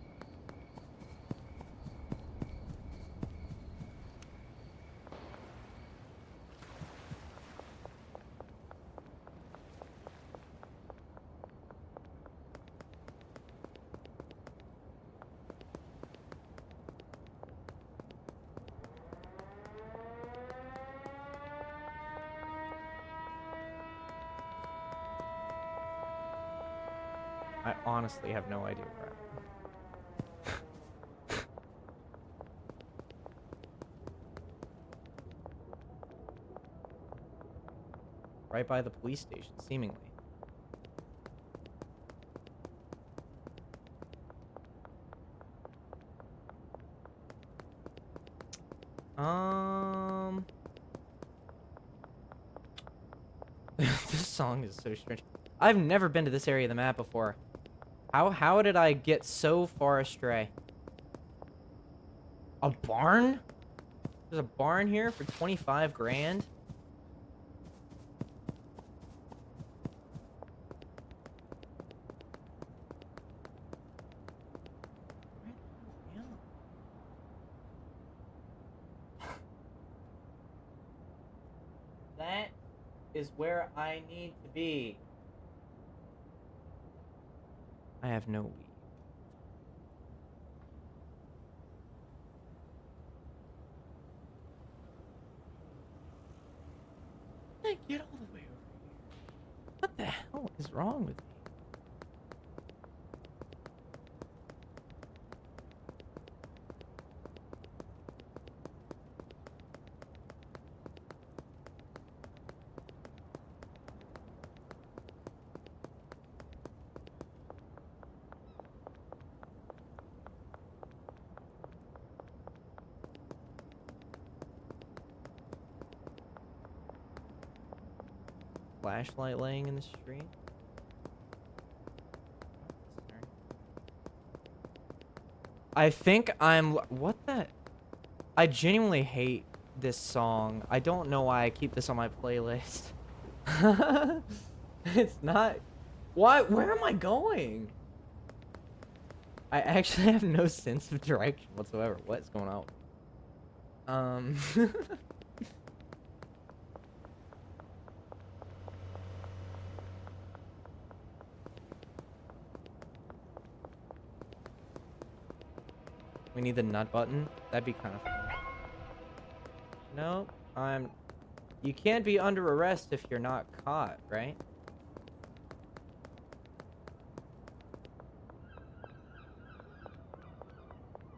I honestly have no idea where I'm... Right by the police station, seemingly. This song is so strange. I've never been to this area of the map before. How did I get so far astray? A barn? There's a barn here for 25 grand? That is where I need to be. I have no weed. How did I get all the way over here? What the hell is wrong with me? flashlight laying in the street. I think what the? I genuinely hate this song. I don't know why I keep this on my playlist. It's not. Why? Where am I going? I actually have no sense of direction whatsoever. What's going on? We need the nut button. That'd be kind of fun. No, you can't be under arrest if you're not caught, right?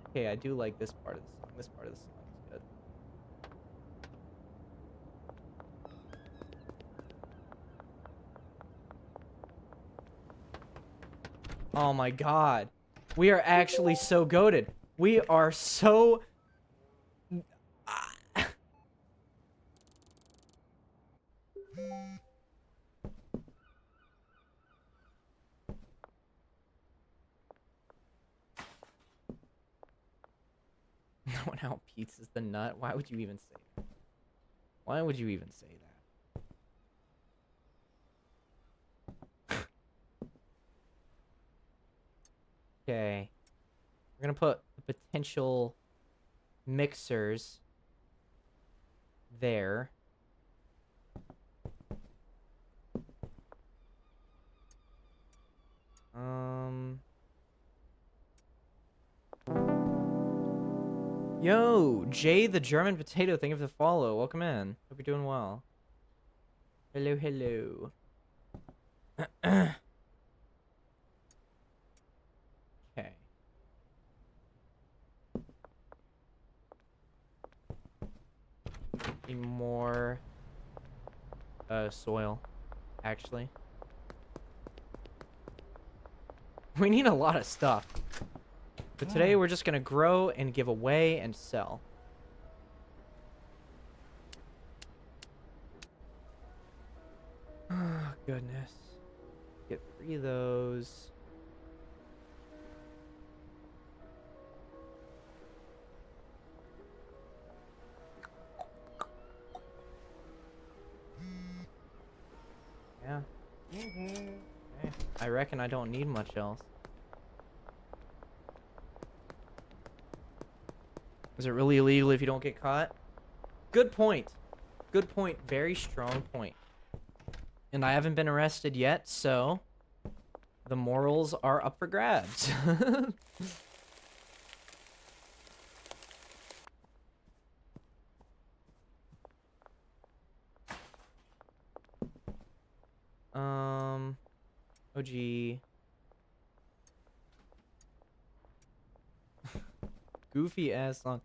Okay, I do like this part of the song. This part of the song is good. Oh my god. We are actually so goated. We are so... No one out pizza's the nut. Why would you even say that? Why would you even say that? Okay. We're gonna put the potential mixers there. Yo, Jay the German Potato, thank you for the follow. Welcome in. Hope you're doing well. Hello, hello. Okay. Need more soil, actually. We need a lot of stuff. But today we're just gonna grow and give away and sell. Oh, goodness. Get 3 of those. Yeah. Okay. I reckon I don't need much else. Is it really illegal if you don't get caught? Good point. Good point. Very strong point. And I haven't been arrested yet, so the morals are up for grabs. OG. Goofy ass song.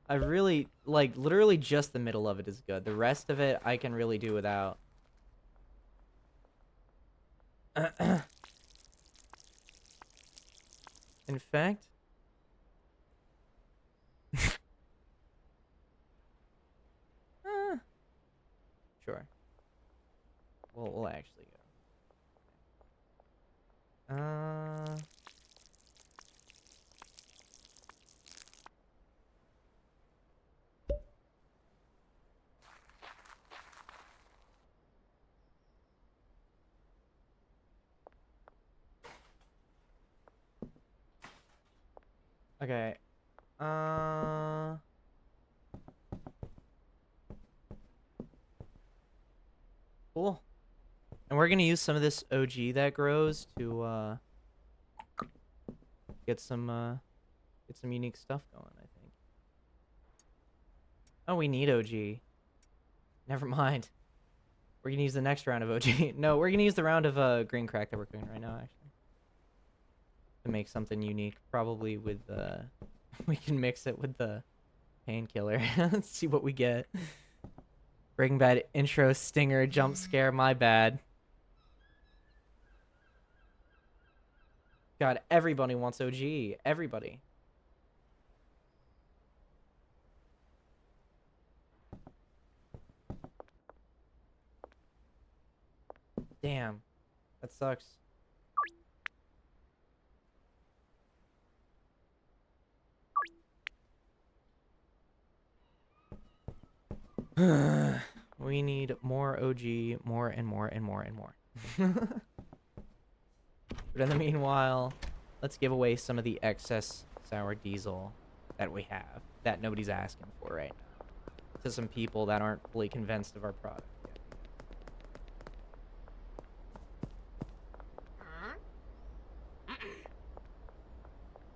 I really, like, literally just the middle of it is good. The rest of it I can really do without. In fact... Sure. We'll actually go. Okay. Cool. And we're gonna use some of this OG that grows to get some unique stuff going, I think. Oh, we need OG. Never mind. We're gonna use the next round of OG. No, we're gonna use the round of green crack that we're cooking right now, actually. To make something unique. Probably with we can mix it with the painkiller. Let's see what we get. Breaking Bad intro stinger jump scare, my bad. God, everybody wants OG. Everybody. Damn. That sucks. We need more OG, more and more and more and more. But in the meanwhile, let's give away some of the excess sour diesel that we have, that nobody's asking for right now, to some people that aren't fully convinced of our product yet.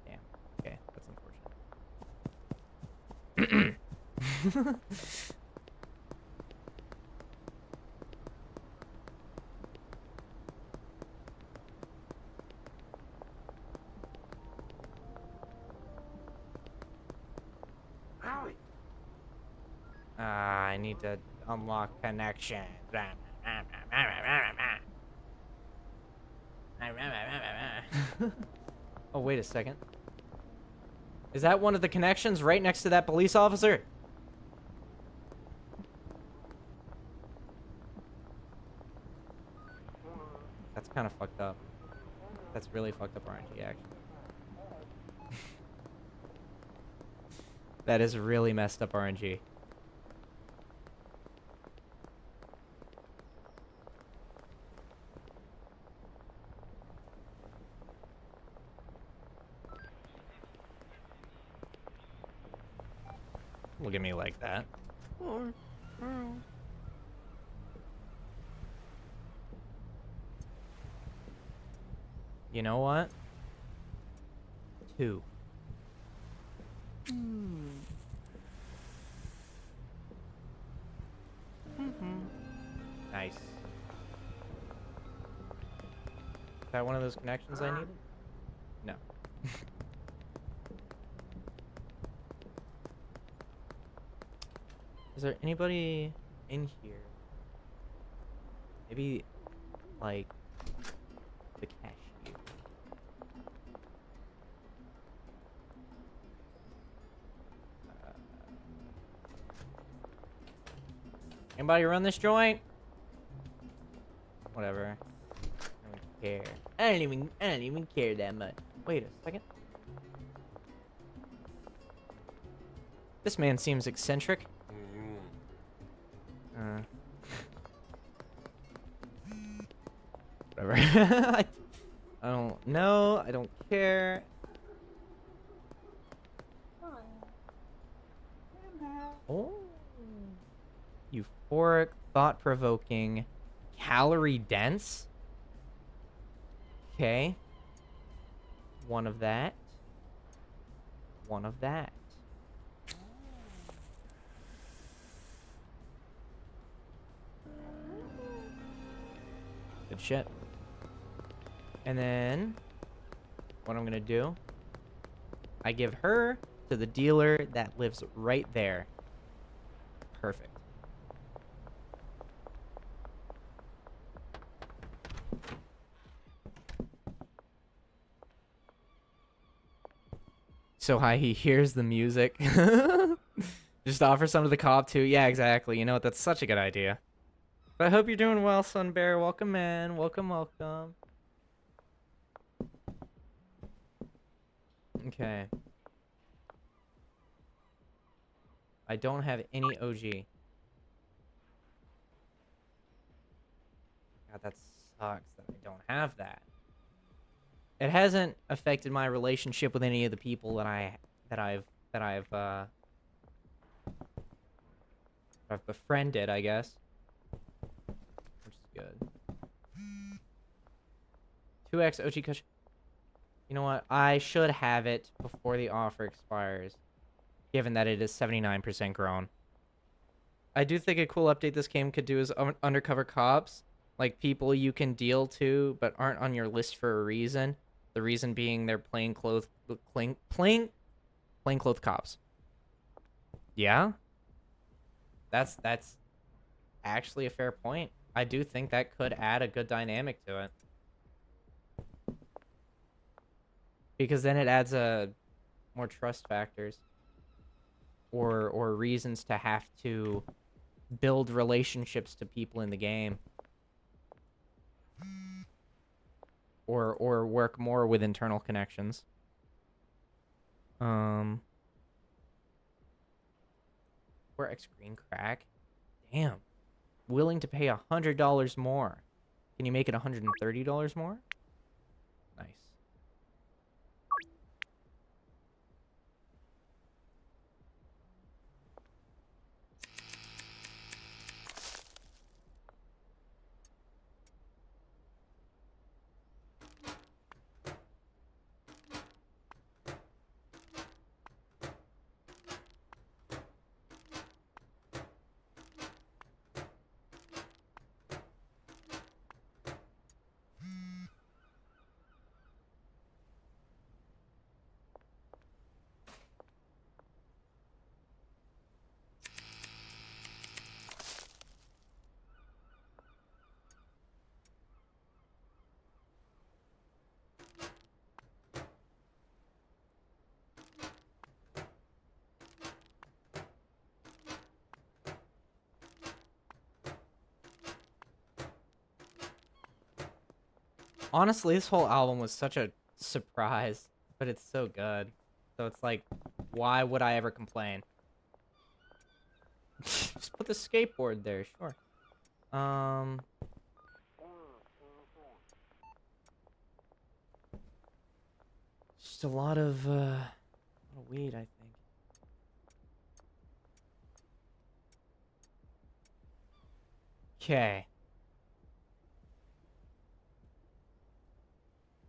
Damn. Okay, that's unfortunate. I need to unlock connection. Oh, wait a second. Is that one of the connections right next to that police officer? That's kind of fucked up. That's really fucked up RNG, actually. That is really messed up RNG. Look at me like that. You know what? 2. Nice. Is that one of those connections I needed? No. Is there anybody in here? Maybe, like, the cashier. Anybody run this joint? Whatever. I don't care. I don't even care that much. Wait a second. This man seems eccentric. Whatever. I don't know. I don't care. Oh. Euphoric, thought-provoking, calorie-dense. Okay. One of that. One of that. Good shit. And then, what I'm gonna do, I give her to the dealer that lives right there. Perfect. So he hears the music. Just offer some to the cop too. Yeah, exactly. You know what? That's such a good idea. But I hope you're doing well, Sun Bear. Welcome, man. Welcome, welcome. Okay. I don't have any OG. God, that sucks that I don't have that. It hasn't affected my relationship with any of the people that I've befriended, I guess. Which is good. 2x OG cushion. You know what? I should have it before the offer expires, given that it is 79% grown. I do think a cool update this game could do is undercover cops, like people you can deal to but aren't on your list for a reason. The reason being they're plainclothes cops. Yeah, that's actually a fair point. I do think that could add a good dynamic to it. Because then it adds more trust factors or reasons to have to build relationships to people in the game. or work more with internal connections. 4x green crack. Damn. Willing to pay $100 more. Can you make it $130 more? Nice. Honestly, this whole album was such a surprise, but it's so good. So it's like, why would I ever complain? Just put the skateboard there, sure. Just a lot of weed, I think. Okay.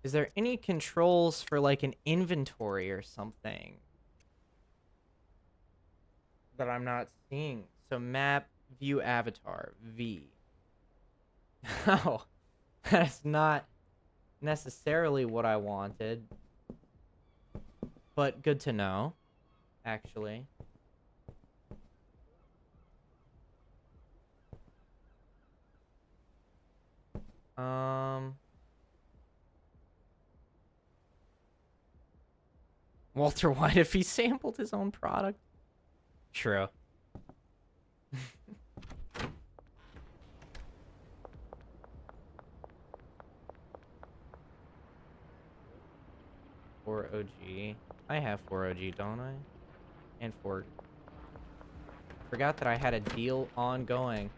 Is there any controls for like an inventory or something that I'm not seeing? So map, view avatar, V. Oh, that's not necessarily what I wanted, but good to know, actually. Walter White, if he sampled his own product. True. For OG. I have 4OG, don't I? And 4. Forgot that I had a deal ongoing.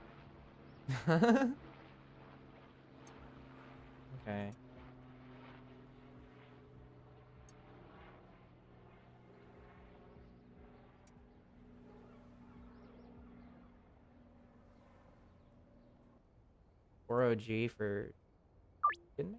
Okay. 4OG for kidding me?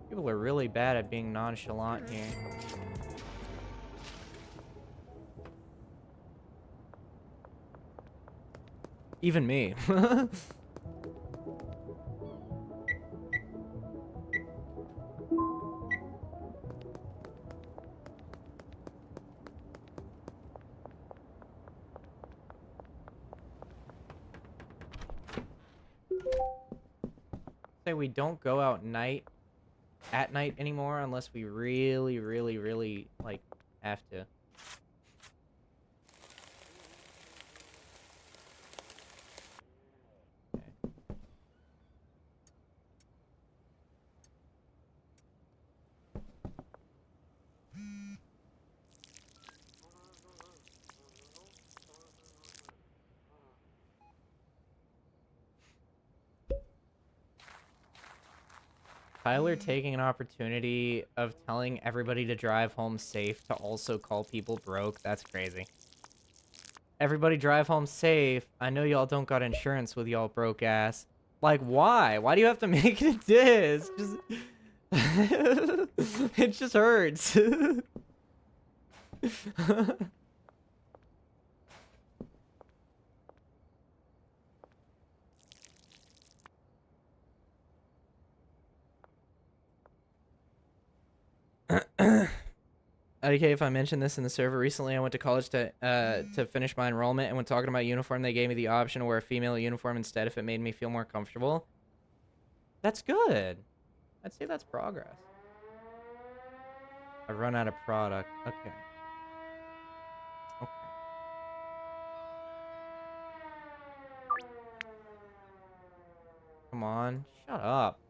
People are really bad at being nonchalant here. Even me. Say we don't go out at night anymore unless we really, really, really, like, have to. Tyler taking an opportunity of telling everybody to drive home safe to also call people broke. That's crazy. Everybody drive home safe. I know y'all don't got insurance with y'all broke ass. Like, why? Why do you have to make it a diss? Just... it just hurts. Okay, if I mentioned this in the server recently, I went to college to finish my enrollment, and when talking about uniform, they gave me the option to wear a female uniform instead if it made me feel more comfortable. That's good. I'd say that's progress. I've run out of product. Okay. Okay. Come on. Shut up.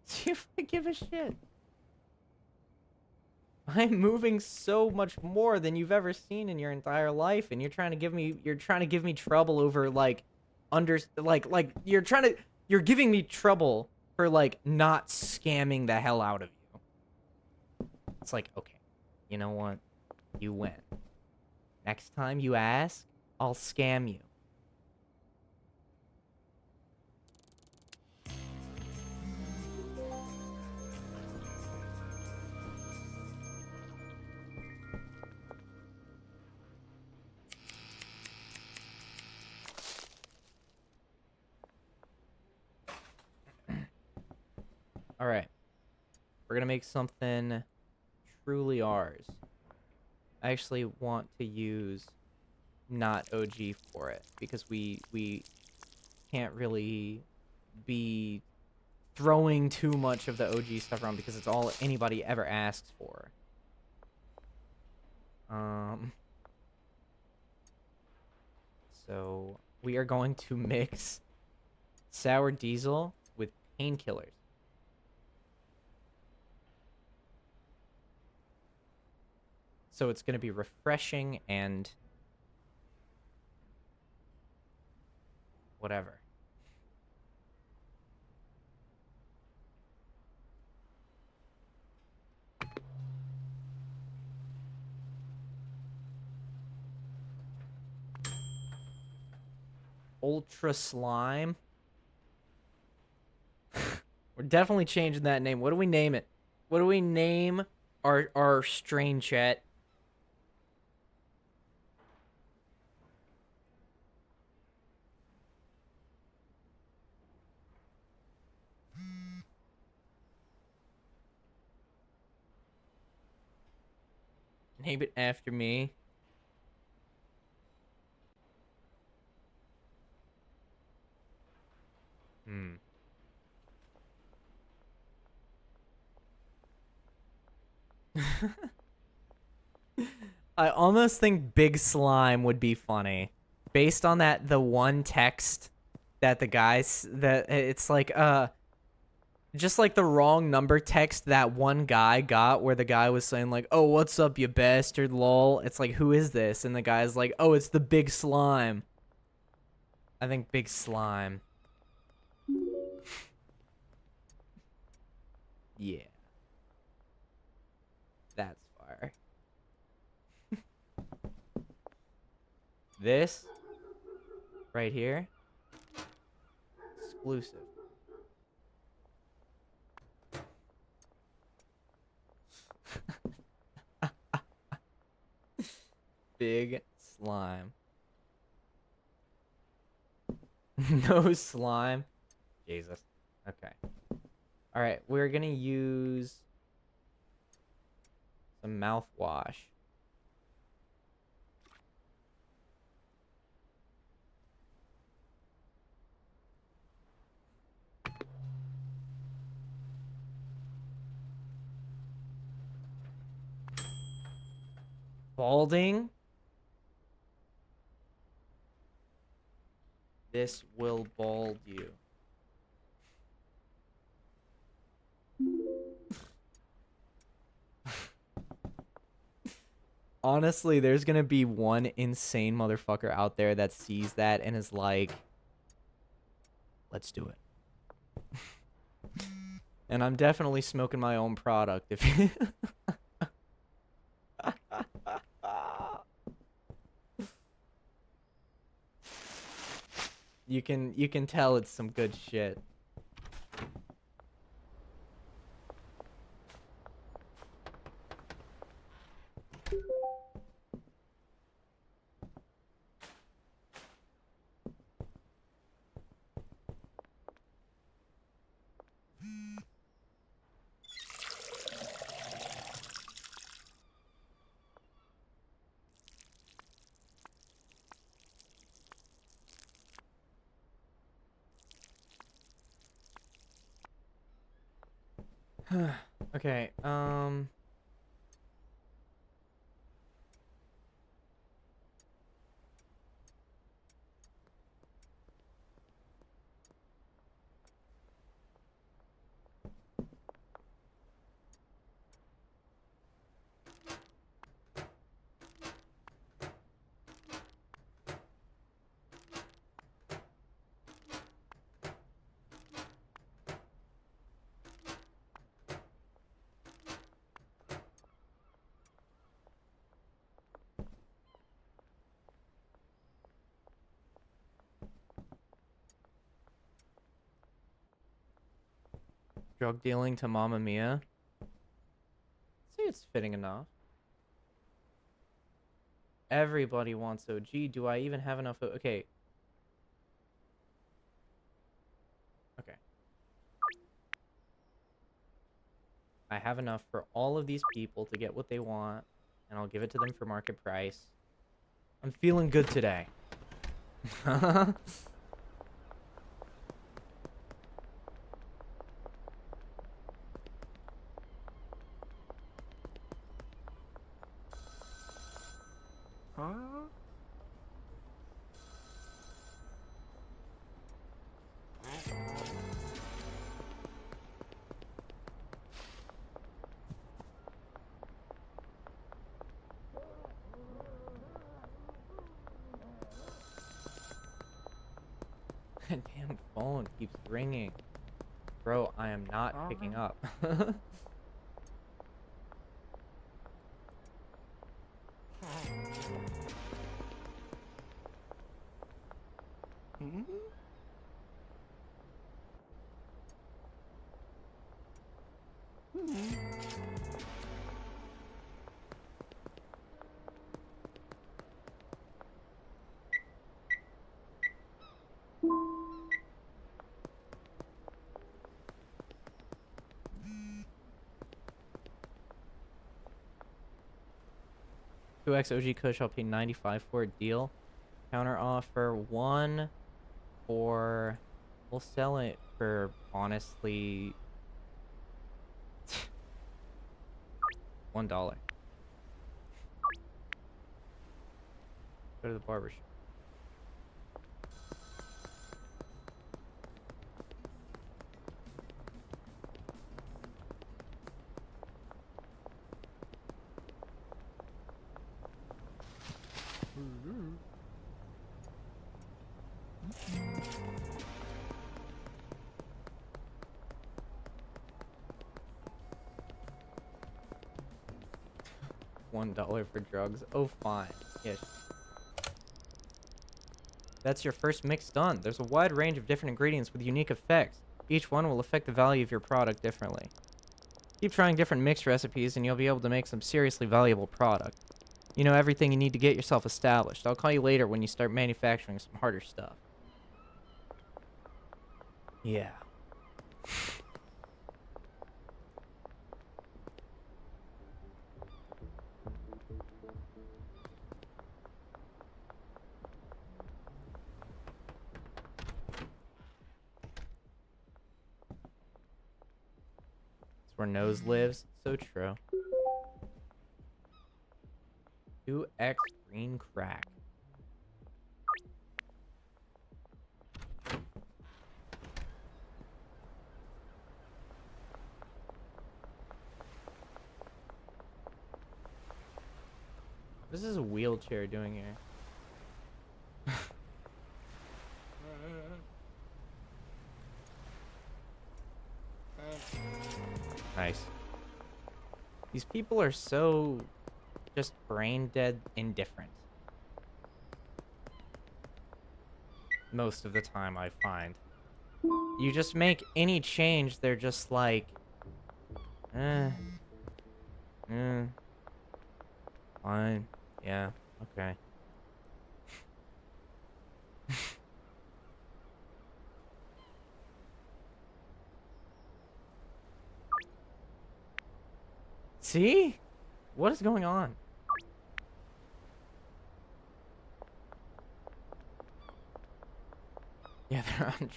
See if I give a shit. I'm moving so much more than you've ever seen in your entire life, and you're trying to give me trouble over you're giving me trouble for like not scamming the hell out of you. It's like, okay, you know what? You win. Next time you ask, I'll scam you. All right. We're going to make something truly ours. I actually want to use not OG for it because we can't really be throwing too much of the OG stuff around because it's all anybody ever asks for. So we are going to mix sour diesel with painkillers. So it's going to be refreshing and whatever. Ultra Slime. We're definitely changing that name. What do we name it? What do we name our strain, chat? Name it after me. I almost think Big Slime would be funny. Based on the one text that the guys, that it's like, just like the wrong number text that one guy got where the guy was saying like, oh, what's up, you bastard, lol. It's like, who is this? And the guy's like, oh, it's the Big Slime. I think Big Slime. Yeah. That's fire. This right here, exclusive. Big Slime. No slime. Jesus. Okay. All right, we're gonna use some mouthwash. Balding. This will bald you. Honestly, there's gonna be one insane motherfucker out there that sees that and is like, let's do it. And I'm definitely smoking my own product if you can tell it's some good shit. Okay, drug dealing to Mamma Mia. See, it's fitting enough. Everybody wants OG. Do I even have enough? Okay. Okay. I have enough for all of these people to get what they want, and I'll give it to them for market price. I'm feeling good today. Huh? Damn phone keeps ringing. Bro, I am not picking up. Hmm? 2x OG Kush, I'll pay 95 for a deal. Counter offer 1 for... We'll sell it for, honestly... $1. Go to the barber shop. $1 for drugs. Oh, fine. Yes. That's your first mix done. There's a wide range of different ingredients with unique effects. Each one will affect the value of your product differently. Keep trying different mix recipes and you'll be able to make some seriously valuable product. You know everything you need to get yourself established. I'll call you later when you start manufacturing some harder stuff. Yeah. That's where Nose lives. So true. 2x green crack. What is this wheelchair doing here? Nice. These people are so just brain dead indifferent. Most of the time, I find. You just make any change, they're just like, I'll Fine. Yeah. Okay. See? What is going on? Yeah, they're on.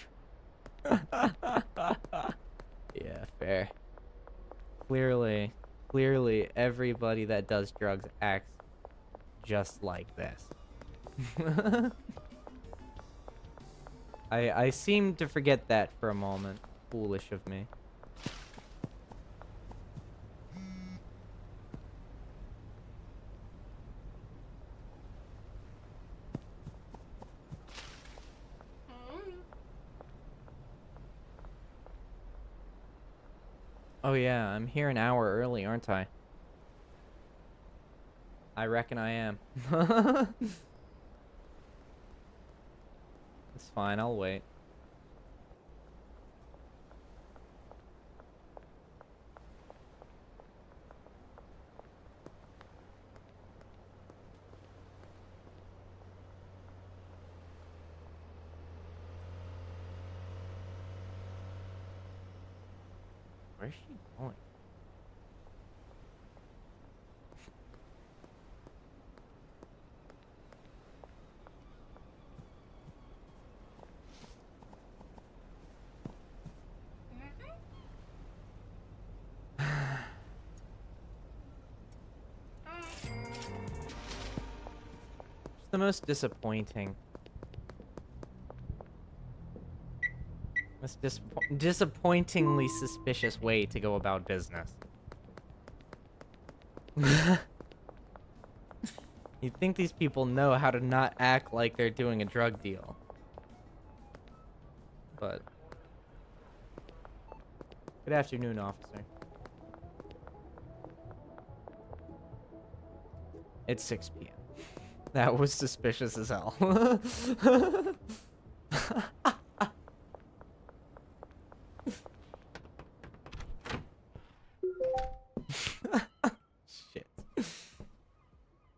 Yeah, fair. Clearly, everybody that does drugs acts just like this. I seem to forget that for a moment. Foolish of me. Oh yeah, I'm here an hour early, aren't I? I reckon I am. It's fine, I'll wait. Where's she going? It's the most disappointing. Disappointingly suspicious way to go about business. You'd think these people know how to not act like they're doing a drug deal. But... Good afternoon, officer. It's 6 p.m. That was suspicious as hell. Shit.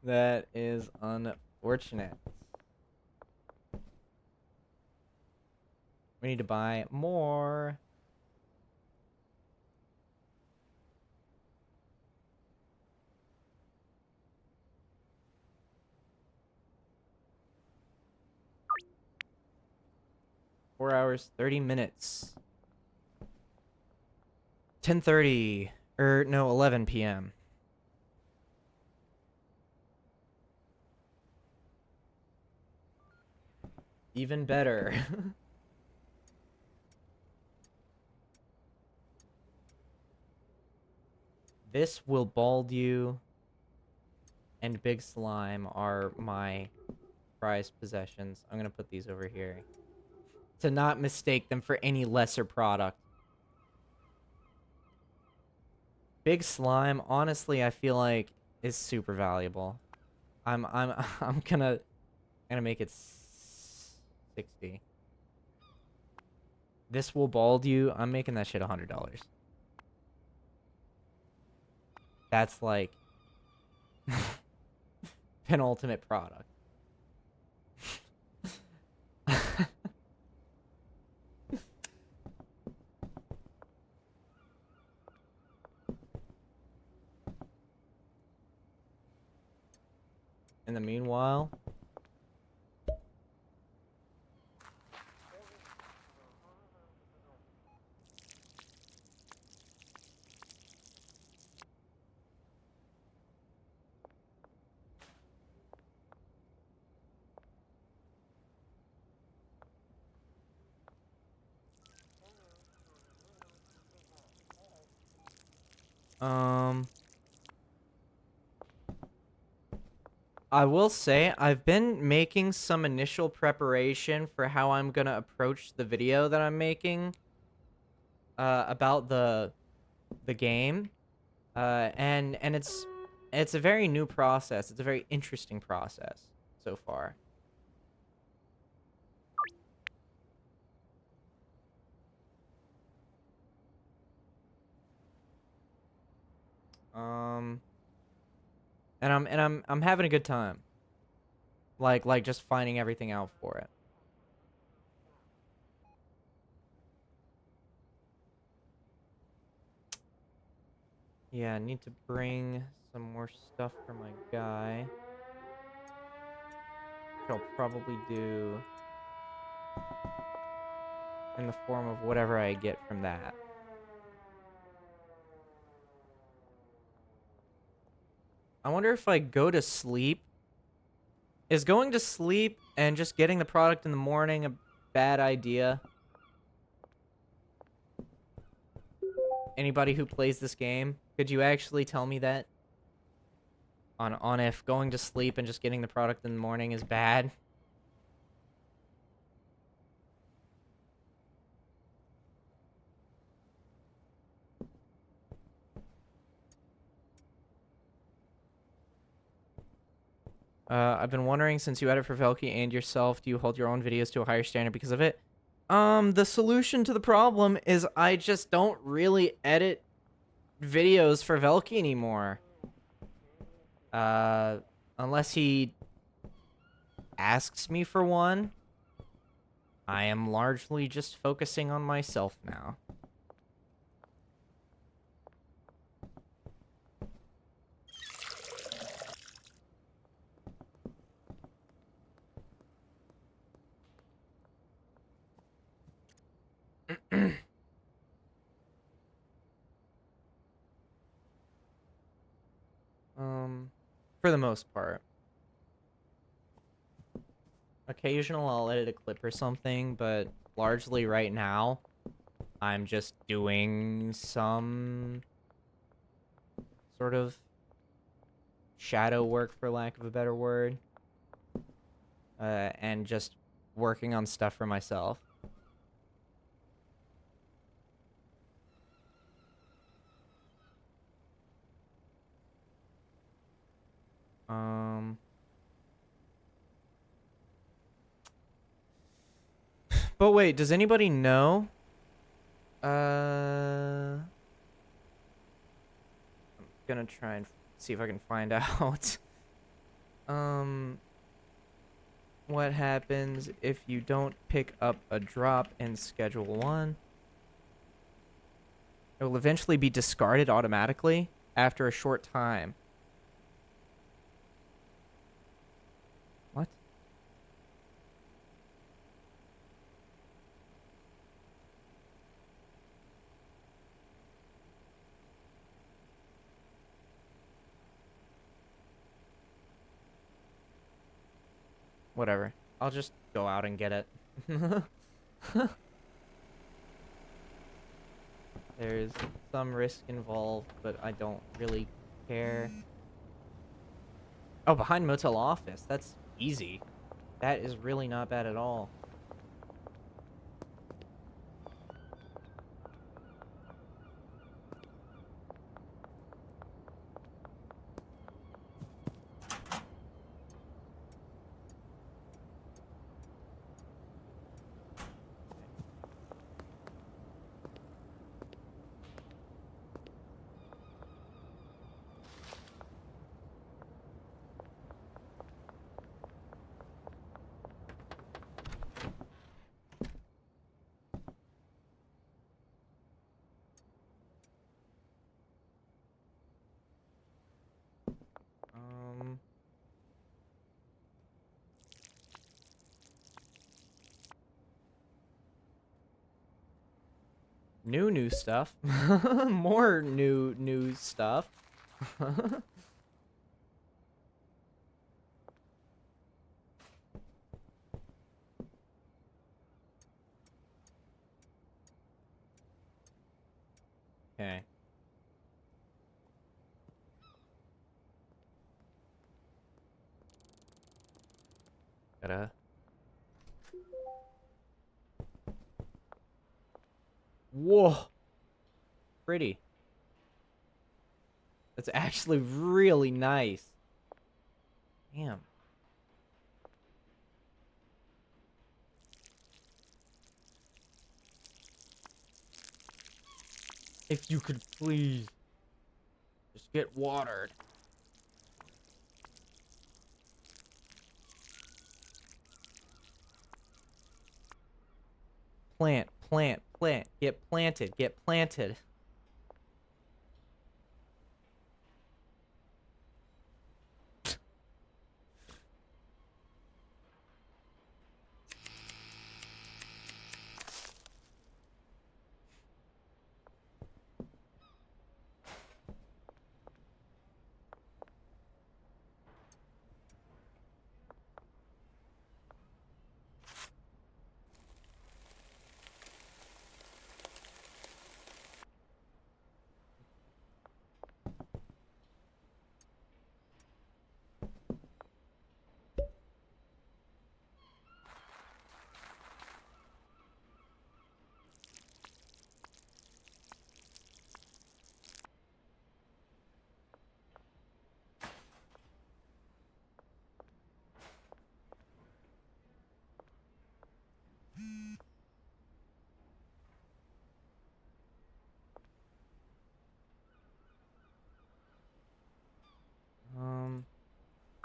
That is unfortunate. We need to buy more. Four hours, 30 minutes. 10:30. No, 11 p.m. Even better. This will bald you, and Big Slime are my prized possessions. I'm gonna put these over here to not mistake them for any lesser product. Big Slime, honestly, I feel like is super valuable. I'm gonna make it 60. This will bald you. I'm making that shit $100. That's like penultimate product. In the meanwhile, I will say I've been making some initial preparation for how I'm gonna approach the video that I'm making about the game. And it's a very new process. It's a very interesting process so far. Um And I'm having a good time. Like just finding everything out for it. Yeah, I need to bring some more stuff for my guy. Which I'll probably do in the form of whatever I get from that. I wonder if I go to sleep. Is going to sleep and just getting the product in the morning a bad idea? Anybody who plays this game, could you actually tell me that? On if going to sleep and just getting the product in the morning is bad? I've been wondering, since you edit for Velky and yourself, do you hold your own videos to a higher standard because of it? The solution to the problem is I just don't really edit videos for Velky anymore. Unless he asks me for one, I am largely just focusing on myself now. For the most part. Occasional I'll edit a clip or something, but largely right now, I'm just doing some sort of shadow work, for lack of a better word. And just working on stuff for myself. But wait, does anybody know? I'm gonna try and see if I can find out. What happens if you don't pick up a drop in Schedule 1? It will eventually be discarded automatically after a short time. What? Whatever. I'll just go out and get it. There's some risk involved, but I don't really care. Oh, behind Motel Office. That's easy. That is really not bad at all. New stuff. More new stuff. Okay. Gotta. Whoa. Pretty. That's actually really nice. Damn. If you could please just get watered. plant, get planted, get planted.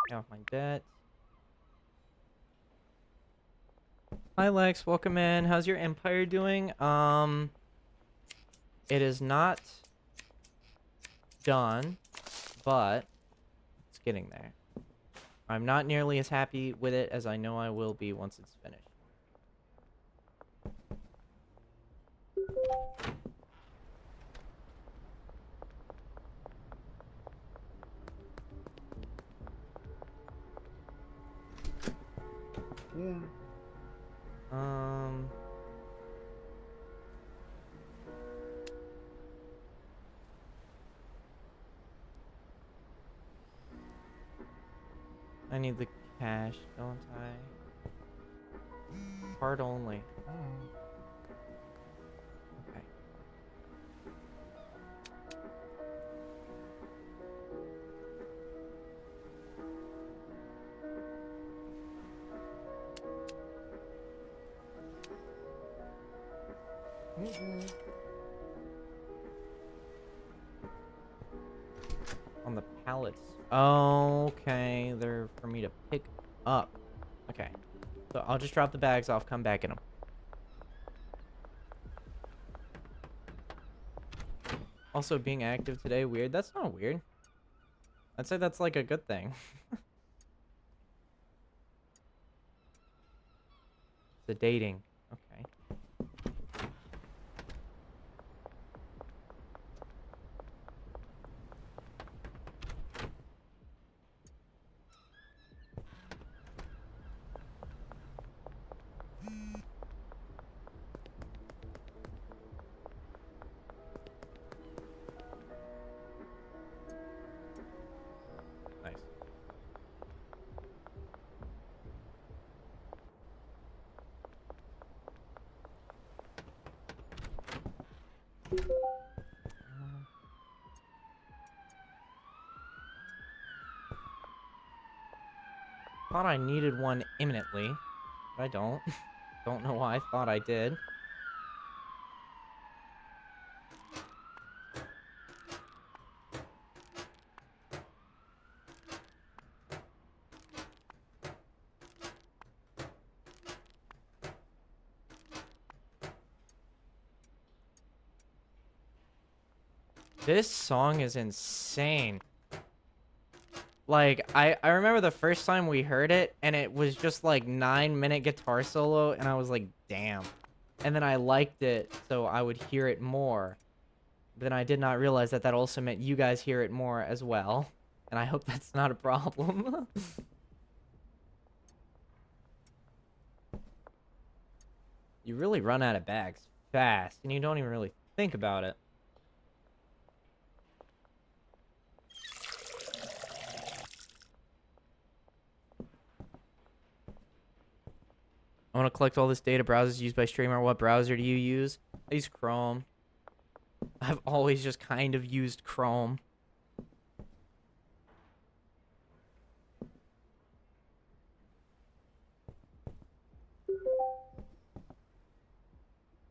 Pay off my debt. Hi Lex, welcome in. How's your empire doing? It is not done, but it's getting there. I'm not nearly as happy with it as I know I will be once it's finished. Yeah. I need the cash, don't I? Card only. Oh. Okay. On the pallets. Okay, they're for me to pick up. Okay. So I'll just drop the bags off, come back in them. Also, being active today, weird. That's not weird. I'd say that's like a good thing. The dating. Okay. Nice. Thought I needed one imminently, but I don't. Don't know why I thought I did. This song is insane. Like, I remember the first time we heard it, and it was just like 9-minute guitar solo, and I was like, damn. And then I liked it, so I would hear it more. Then I did not realize that that also meant you guys hear it more as well. And I hope that's not a problem. You really run out of bags fast, and you don't even really think about it. I want to collect all this data browsers used by streamer. What browser do you use? I use Chrome. I've always just kind of used Chrome. It's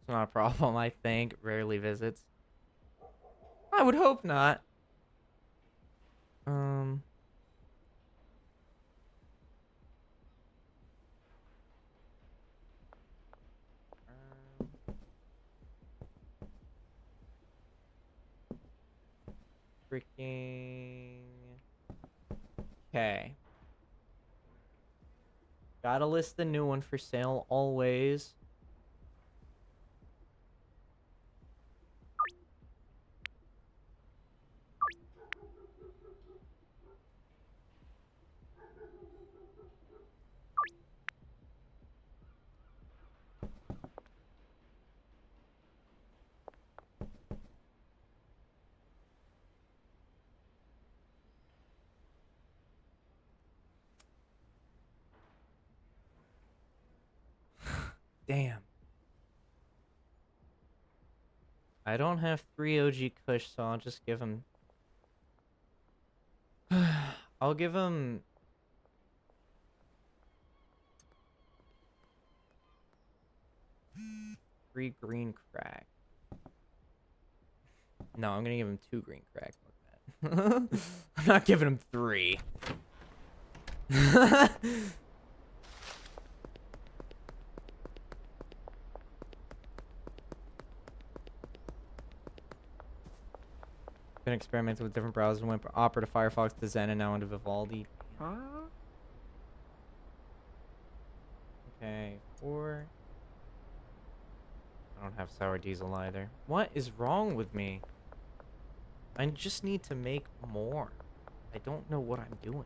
not a problem, I think. Rarely visits. I would hope not. freaking... Okay. Gotta list the new one for sale always. Damn. I don't have 3 OG Kush, so I'll just give him... I'll give him... Three green crack. No, I'm gonna give him 2 green crack. Fuck that. I'm not giving him 3. Been experimenting with different browsers. Went from Opera to Firefox to Zen and now into Vivaldi. Huh? Okay, 4. I don't have sour diesel either. What is wrong with me? I just need to make more. I don't know what I'm doing.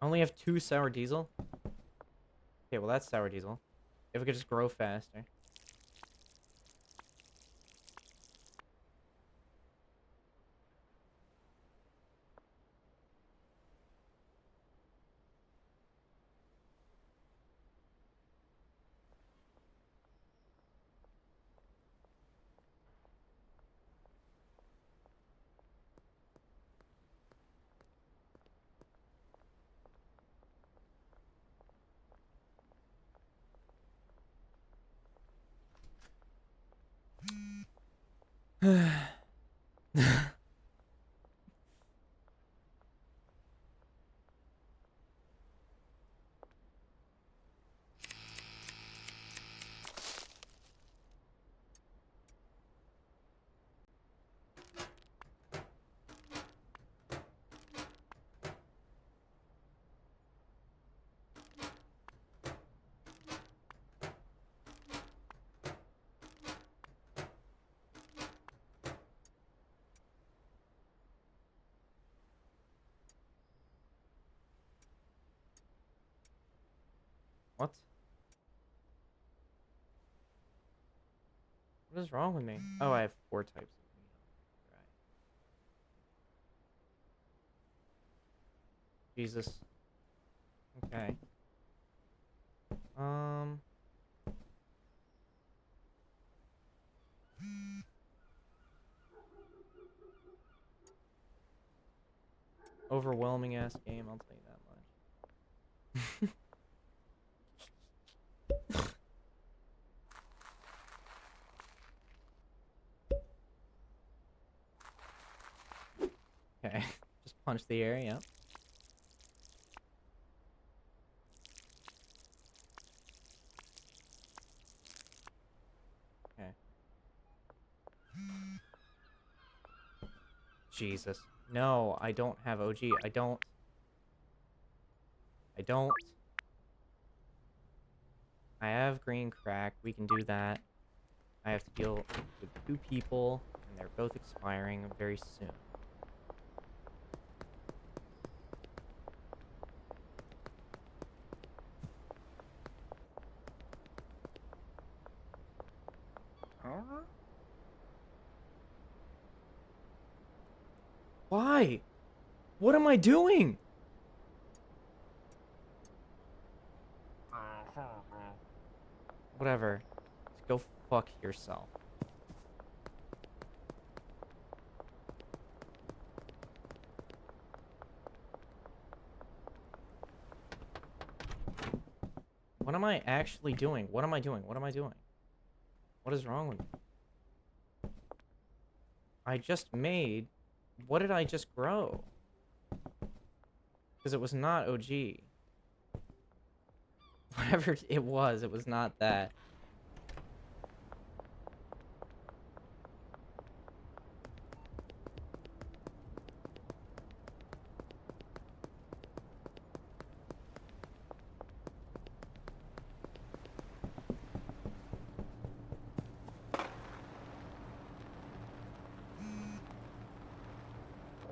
I only have 2 sour diesel. Okay, well that's sour diesel. If it could just grow faster. What? What is wrong with me? Oh, I have 4 types of meat. Right. Jesus. Okay. Overwhelming ass game, I'll tell you that much. Okay. Just punch the air, yeah. Okay. Jesus. No, I don't have OG. I don't. I have green crack. We can do that. I have to deal with 2 people, and they're both expiring very soon. Huh? Why? What am I doing? Whatever. Just go fuck yourself. What am I actually doing? What am I doing? What am I doing? What is wrong with me? I just made... What did I just grow? Because it was not OG. Whatever it was not that.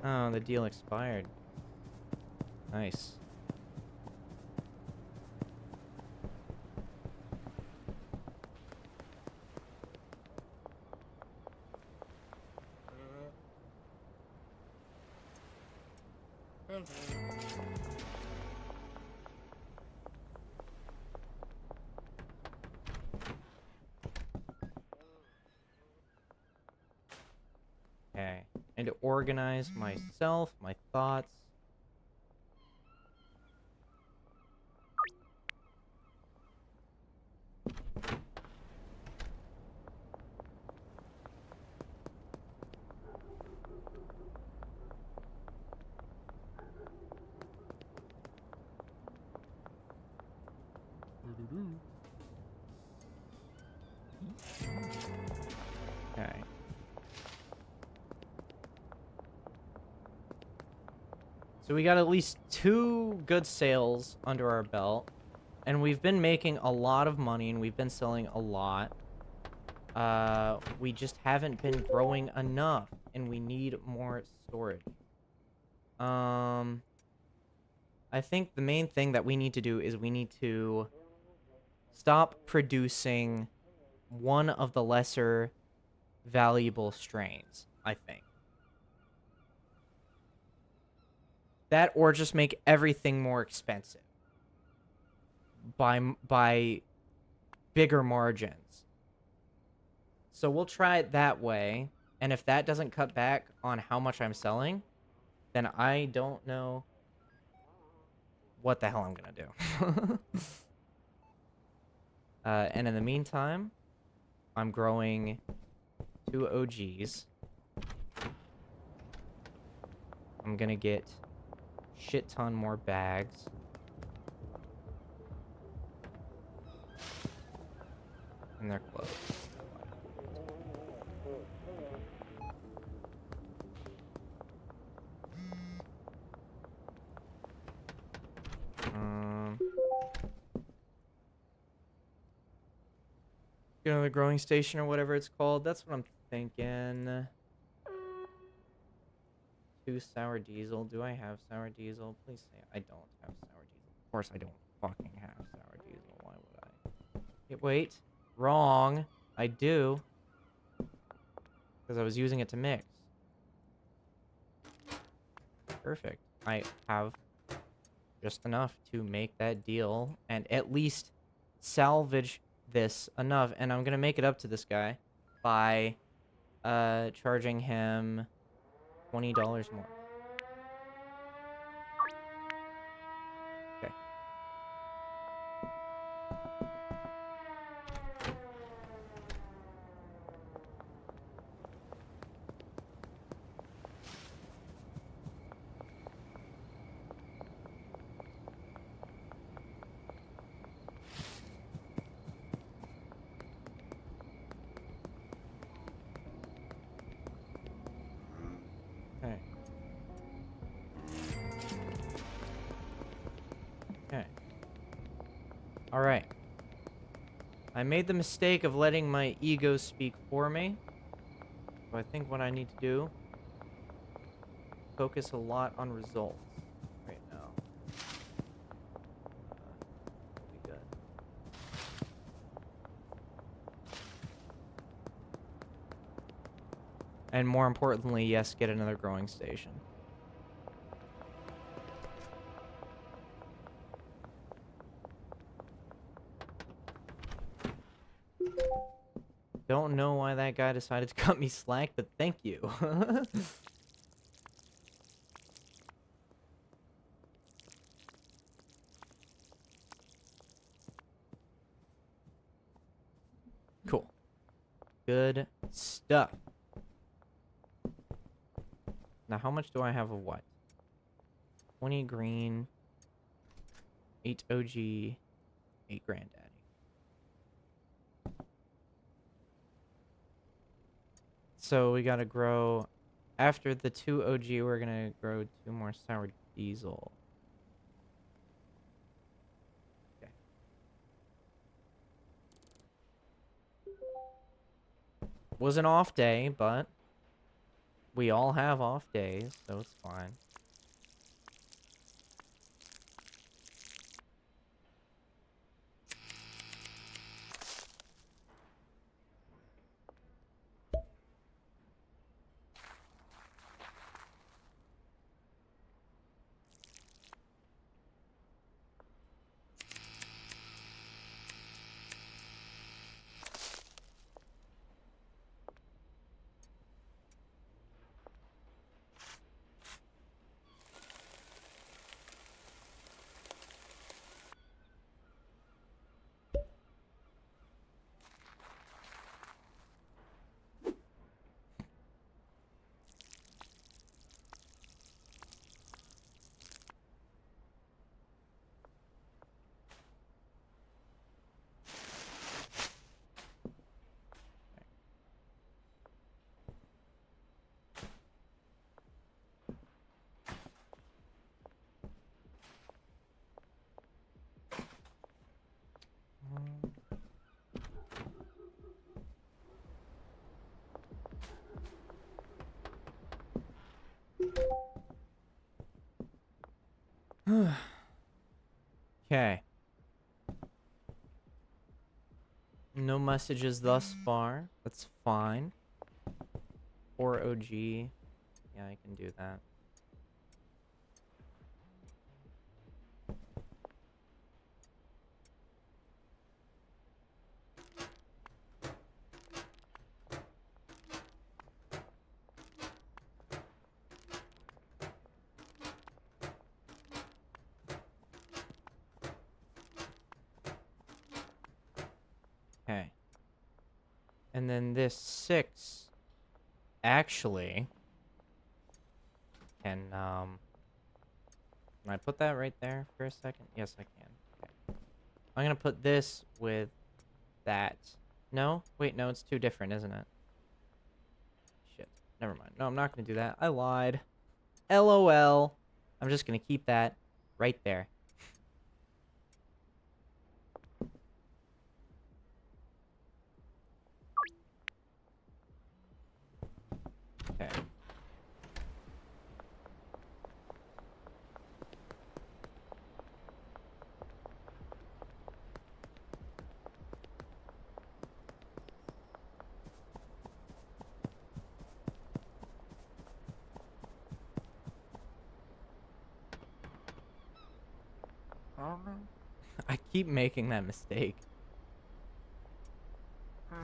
Oh, the deal expired. Nice. Okay. And to organize myself, my thoughts. Okay. So we got at least 2 good sales under our belt. And we've been making a lot of money and we've been selling a lot. We just haven't been growing enough and we need more storage. I think the main thing that we need to do is we need to stop producing one of the lesser valuable strains, I think. That or just make everything more expensive by bigger margins. So we'll try it that way, and if that doesn't cut back on how much I'm selling, then I don't know what the hell I'm gonna do. And in the meantime, I'm growing 2 OGs. I'm gonna get shit ton more bags. And they're closed. Get another growing station or whatever it's called. That's what I'm thinking. 2 sour diesel. Do I have sour diesel? Please say I don't have sour diesel. Of course I don't fucking have sour diesel. Why would I? Wait. Wrong. I do. Because I was using it to mix. Perfect. I have just enough to make that deal and at least salvage this enough. And I'm going to make it up to this guy by charging him $20 more. Okay. Okay. Okay. All right. I made the mistake of letting my ego speak for me. So I think what I need to do, focus a lot on results right now. That'll be good. And more importantly, yes, get another growing station. Don't know why that guy decided to cut me slack, but thank you. Cool. Good stuff. Now, how much do I have of what? 20 green, 8 OG, 8 granddaddy. So we gotta grow, after the 2 OG, we're gonna grow 2 more sour diesel. Okay. Was an off day, but we all have off days, so it's fine. Okay. No messages thus far. That's fine. 4 OG. Yeah, I can do that. Okay. And then this 6 actually can I put that right there for a second? Yes, I can. Okay. I'm gonna put this with that. No? Wait, no, it's too different, isn't it? Shit. Never mind. No, I'm not gonna do that. I lied. LOL. I'm just gonna keep that right there. Okay. I keep making that mistake. Okay.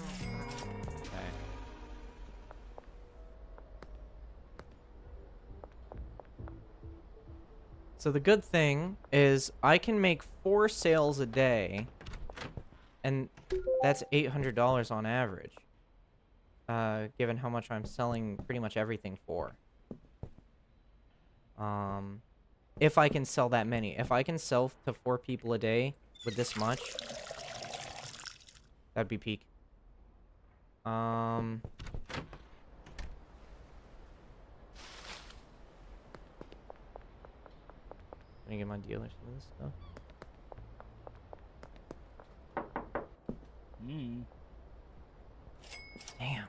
So the good thing is I can make 4 sales a day, and that's $800 on average, given how much I'm selling pretty much everything for. If I can sell that many. If I can sell to 4 people a day with this much, that'd be peak. Let me get my dealers for this stuff. Damn.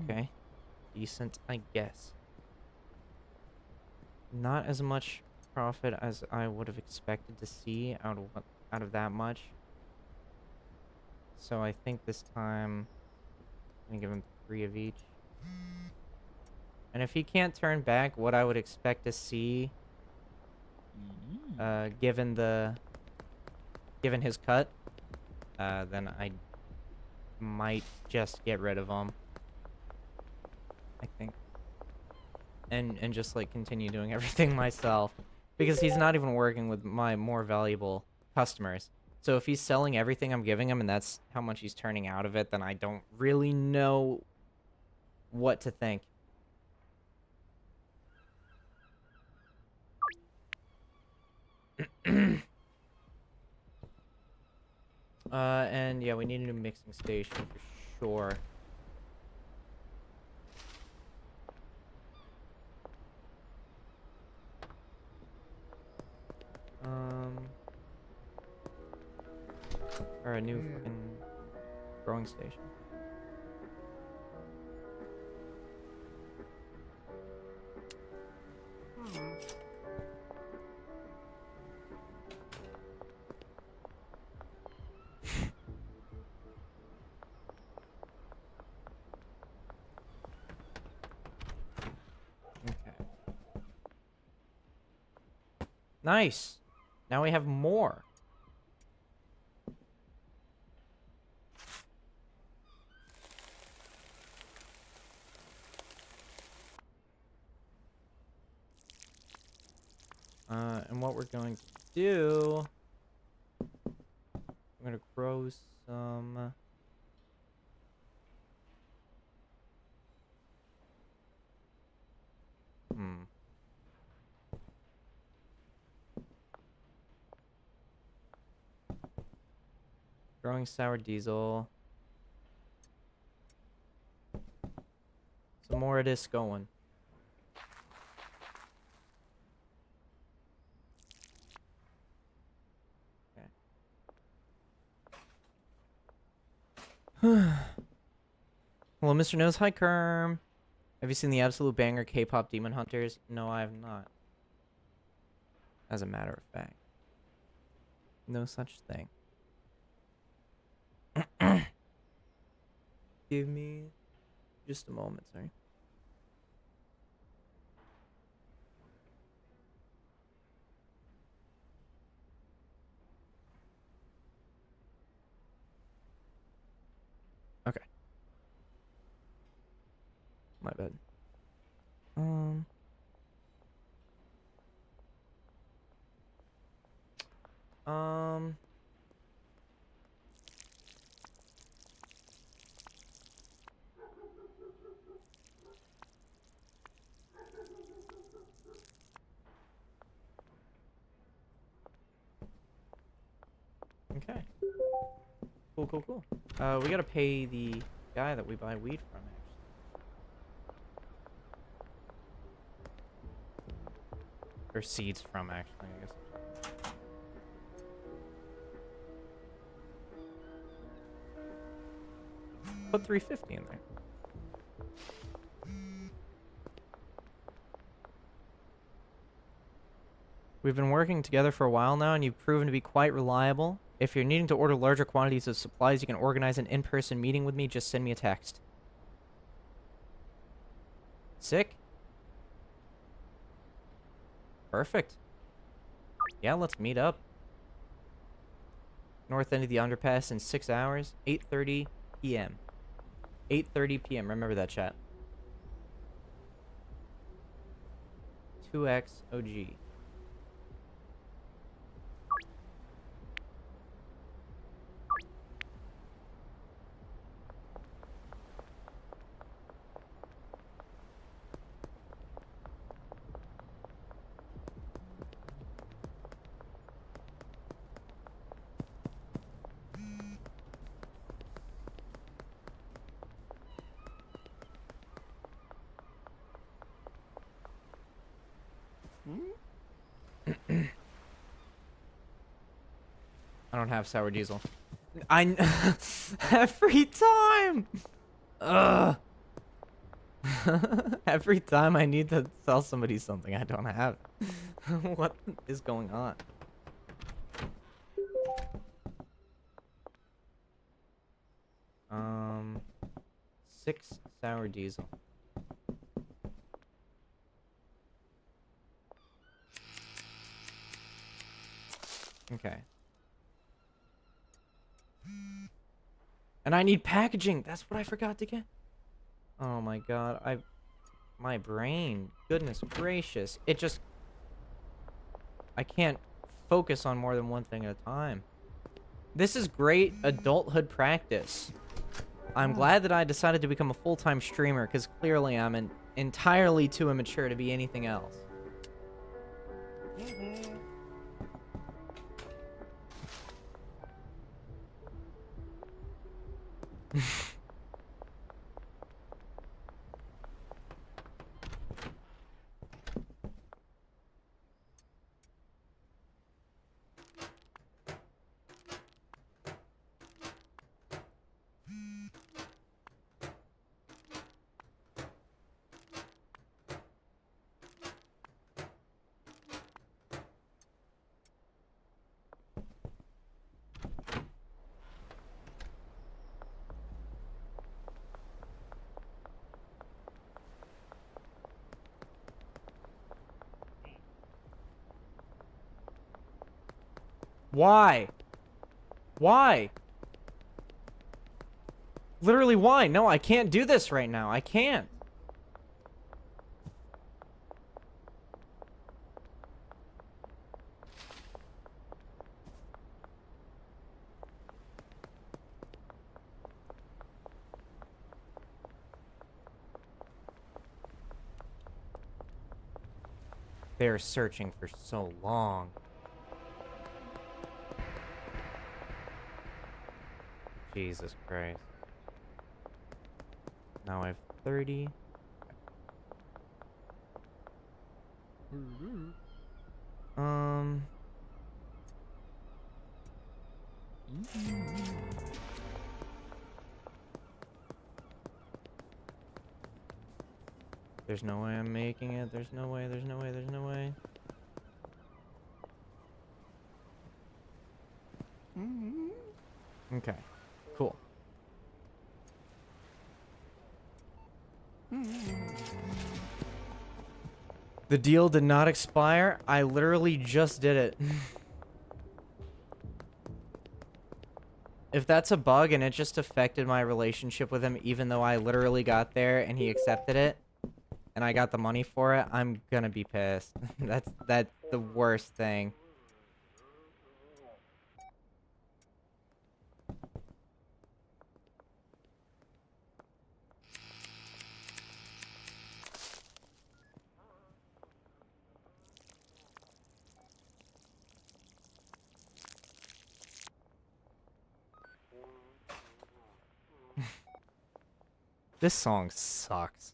Okay. Decent, I guess. Not as much profit as I would have expected to see out of that much. So I think this time I'm gonna give him 3 of each. And if he can't turn back what I would expect to see, given his cut, then I might just get rid of him, I think. And just like continue doing everything myself, because he's not even working with my more valuable customers. So if he's selling everything I'm giving him and that's how much he's turning out of it, then I don't really know what to think. And yeah, we need a new mixing station for sure. Or a new fucking growing station. Okay. Nice. Now we have more. And what we're going to do, I'm gonna grow some. Growing sour diesel. Some more of this going. Okay. Hello, Mr. Nose. Hi, Kerm. Have you seen the absolute banger K-pop Demon Hunters? No, I have not. As a matter of fact. No such thing. Give me just a moment, sorry. Okay. My bad. Um. Okay. Cool, cool, cool. We gotta pay the guy that we buy weed from, actually. Or seeds from, actually, I guess. Put 350 in there. We've been working together for a while now, and you've proven to be quite reliable. If you're needing to order larger quantities of supplies, you can organize an in-person meeting with me. Just send me a text. Sick? Perfect. Yeah, let's meet up. North end of the underpass in 6 hours. 8:30 p.m. 8:30 p.m. Remember that, chat. 2x OG. I don't have sour diesel. Every time. Ugh. Every time I need to sell somebody something, I don't have it. What is going on? Um, 6 sour diesel. Okay. And I need packaging. That's what I forgot to get. Oh my god. My brain. Goodness gracious. It just... I can't focus on more than one thing at a time. This is great adulthood practice. I'm glad that I decided to become a full-time streamer, because clearly I'm entirely too immature to be anything else. Why? Why? Literally, why? No, I can't do this right now. I can't. They're searching for so long. Jesus Christ. Now I have 30. Um. There's no way I'm making it. There's no way. There's no way. There's no way. Okay. Cool. The deal did not expire. I literally just did it. If that's a bug and it just affected my relationship with him, even though I literally got there and he accepted it, and I got the money for it, I'm gonna be pissed. That's the worst thing. This song sucks.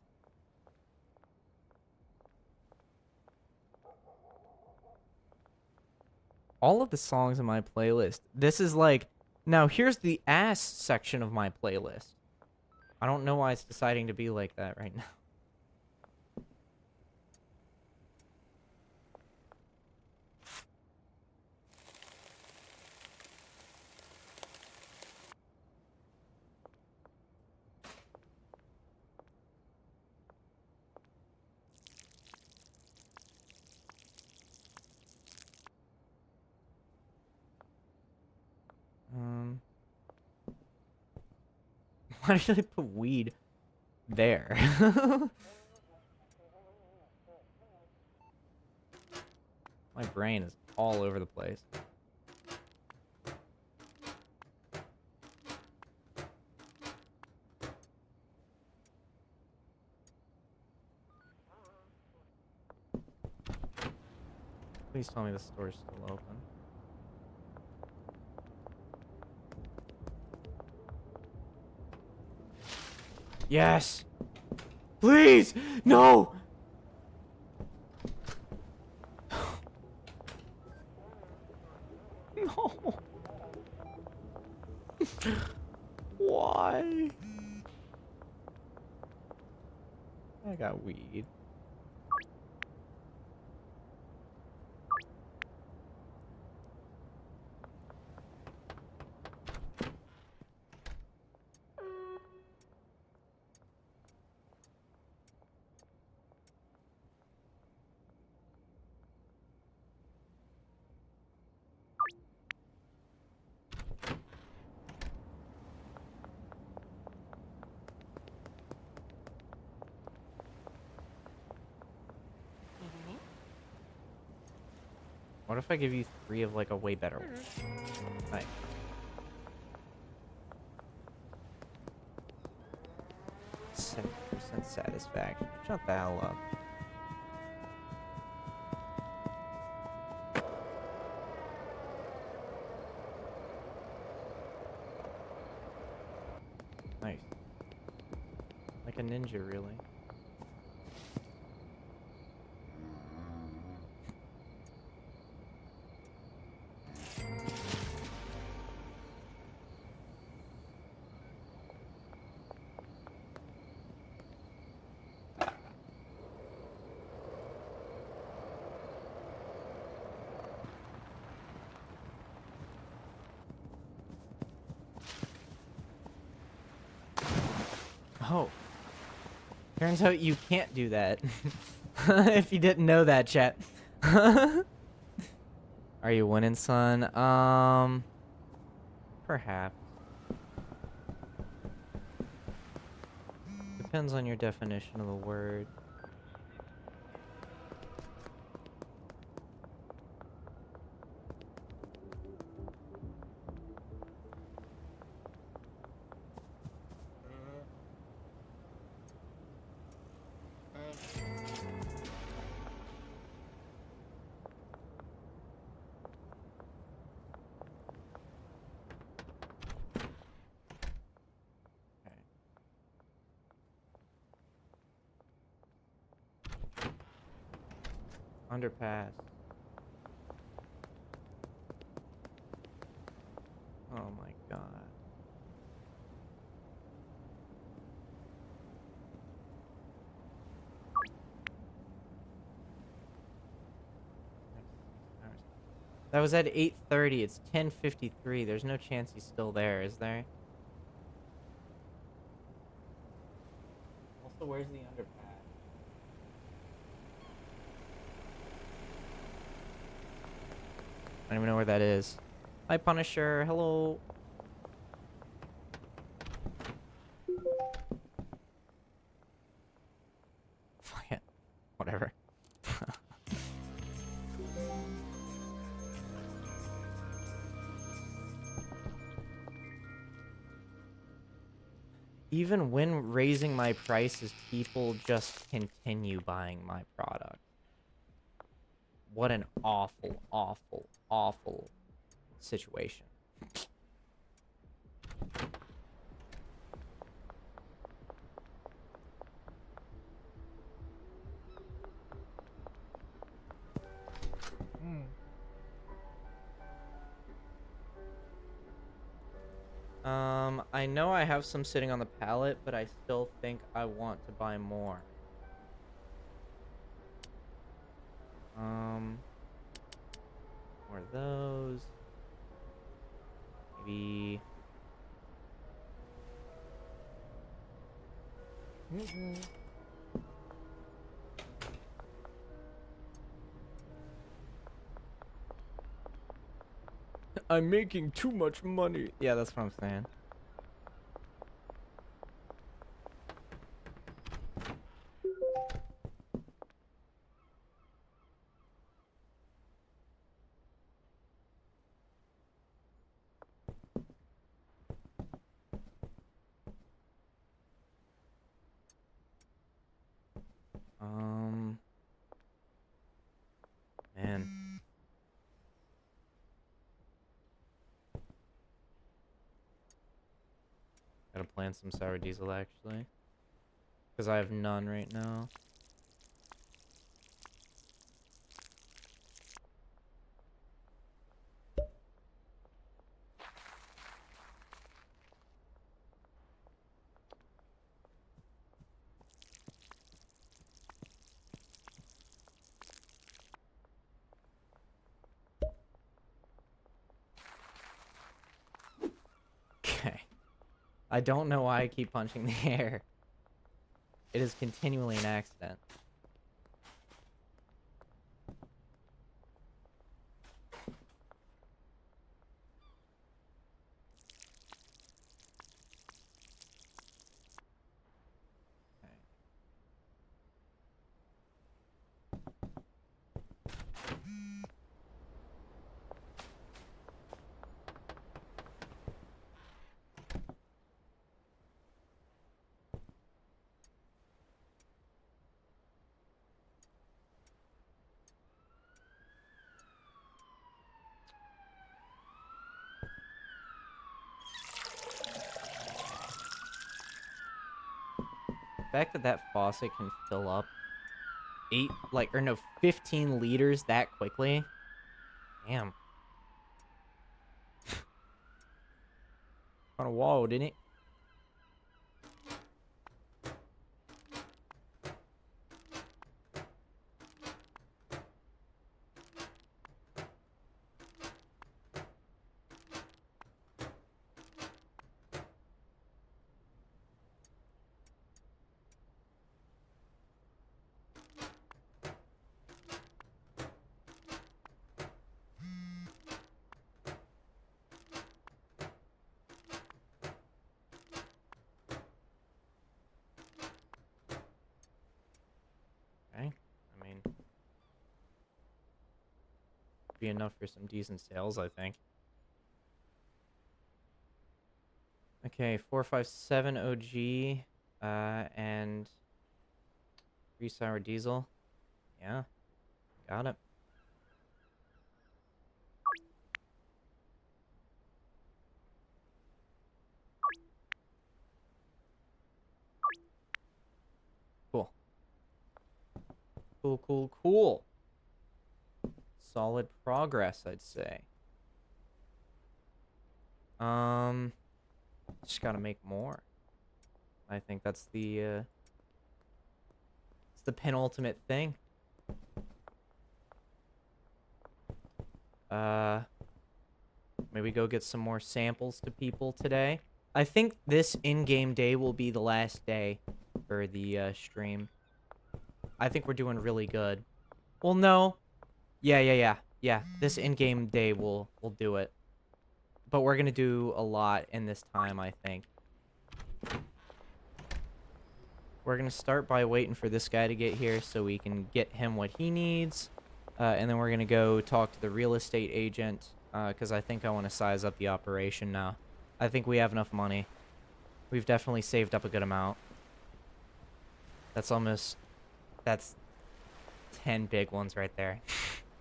All of the songs in my playlist. This is like, now here's the ass section of my playlist. I don't know why it's deciding to be like that right now. Why did I put weed there? My brain is all over the place. Please tell me the store's still open. Yes! Please! No! No! Why? I got weed. What if I give you 3 of like a way better one? Nice. % satisfaction. Shut the hell up. Nice. Like a ninja, really. Oh. Turns out you can't do that. If you didn't know that, chat. Are you winning, son? Perhaps. Depends on your definition of the word. Underpass. Oh my god. That was at 8:30. It's 10:53. There's no chance he's still there, is there? Also, where's the underpass? I don't even know where that is. Hi, Punisher. Hello. Fuck it. Whatever. Even when raising my prices, people just continue buying my product. What an awful, awful, awful situation. I know I have some sitting on the pallet, but I still think I want to buy more. More of those. Maybe. I'm making too much money. Yeah, that's what I'm saying. Man. Gotta plant some sour diesel, actually. Because I have none right now. Okay. I don't know why I keep punching the air. It is continually an accident. The fact that that faucet can fill up 15 liters that quickly. Damn. On a wall, didn't it? Be enough for some decent sales, I think. Okay, 457 OG, and 3 sour diesel. Yeah, got it. Cool. Cool. Solid progress, I'd say. Just gotta make more. I think that's it's the penultimate thing. Maybe go get some more samples to people today. I think this in-game day will be the last day for the stream. I think we're doing really good. Well, no. Yeah. This in-game day will do it. But we're gonna do a lot in this time, I think. We're gonna start by waiting for this guy to get here so we can get him what he needs. And then we're gonna go talk to the real estate agent, because I think I want to size up the operation now. I think we have enough money. We've definitely saved up a good amount. That's 10 big ones right there.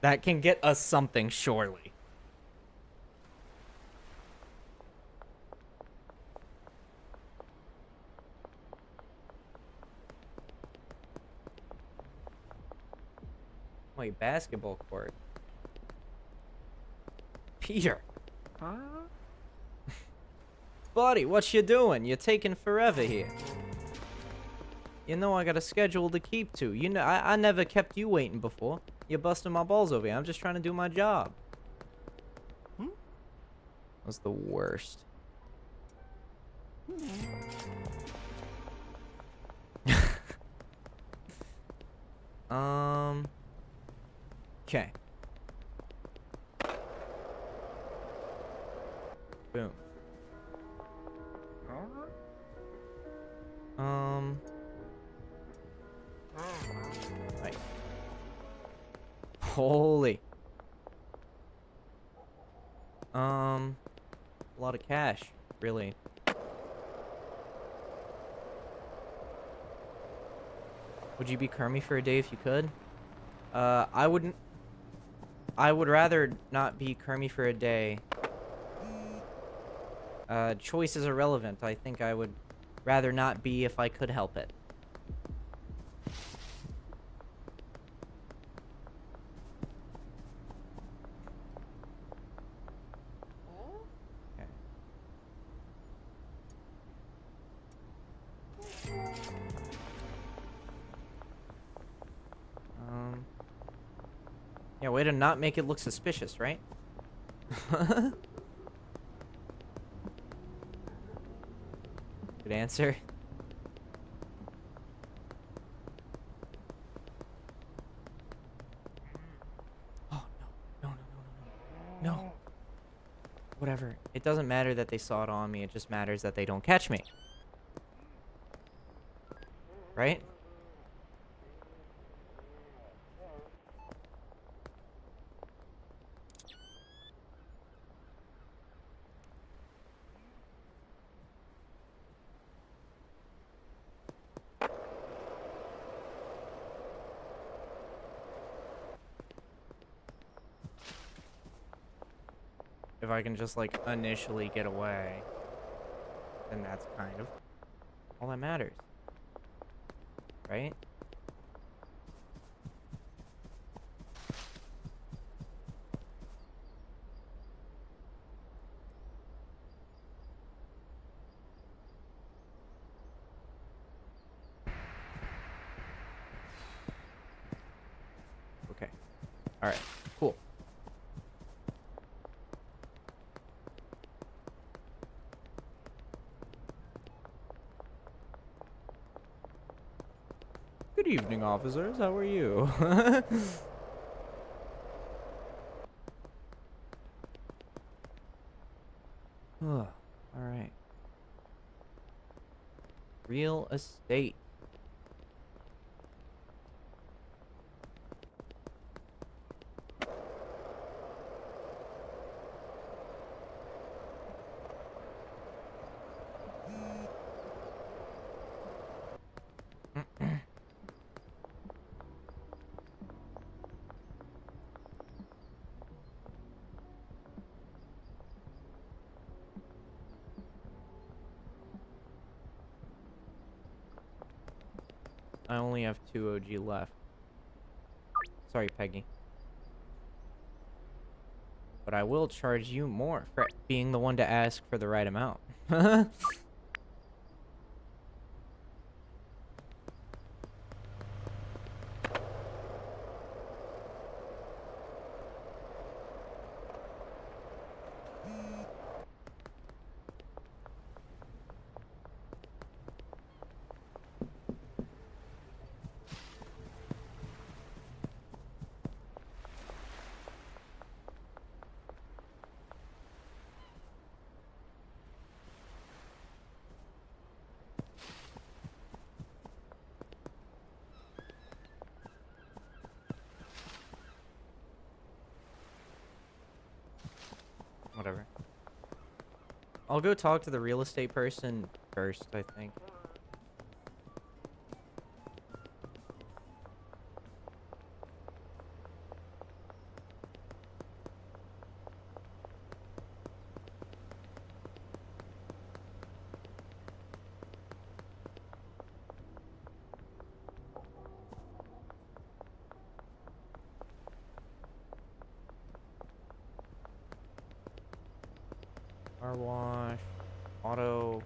That can get us something, surely. Wait, basketball court. Peter. Huh? Buddy, what you doing? You're taking forever here. You know I got a schedule to keep to. You know I never kept you waiting before. You're busting my balls over here. I'm just trying to do my job. That was the worst. Okay. Boom. Right. Holy. A lot of cash, really. Would you be Kermie for a day if you could? I wouldn't. I would rather not be Kermie for a day. Choice is irrelevant. I think I would rather not be if I could help it. Okay. Yeah, way to not make it look suspicious, right? Good answer. Oh, no. Whatever. It doesn't matter that they saw it on me. It just matters that they don't catch me. Right? If I can just, like, initially get away, then that's kind of all that matters. Right? Okay. Alright. Cool. Good evening, officers. How are you? Alright. Real estate. I only have 2 OG left. Sorry, Peggy. But I will charge you more for being the one to ask for the right amount. Whatever. I'll go talk to the real estate person first, I think. Car wash, auto.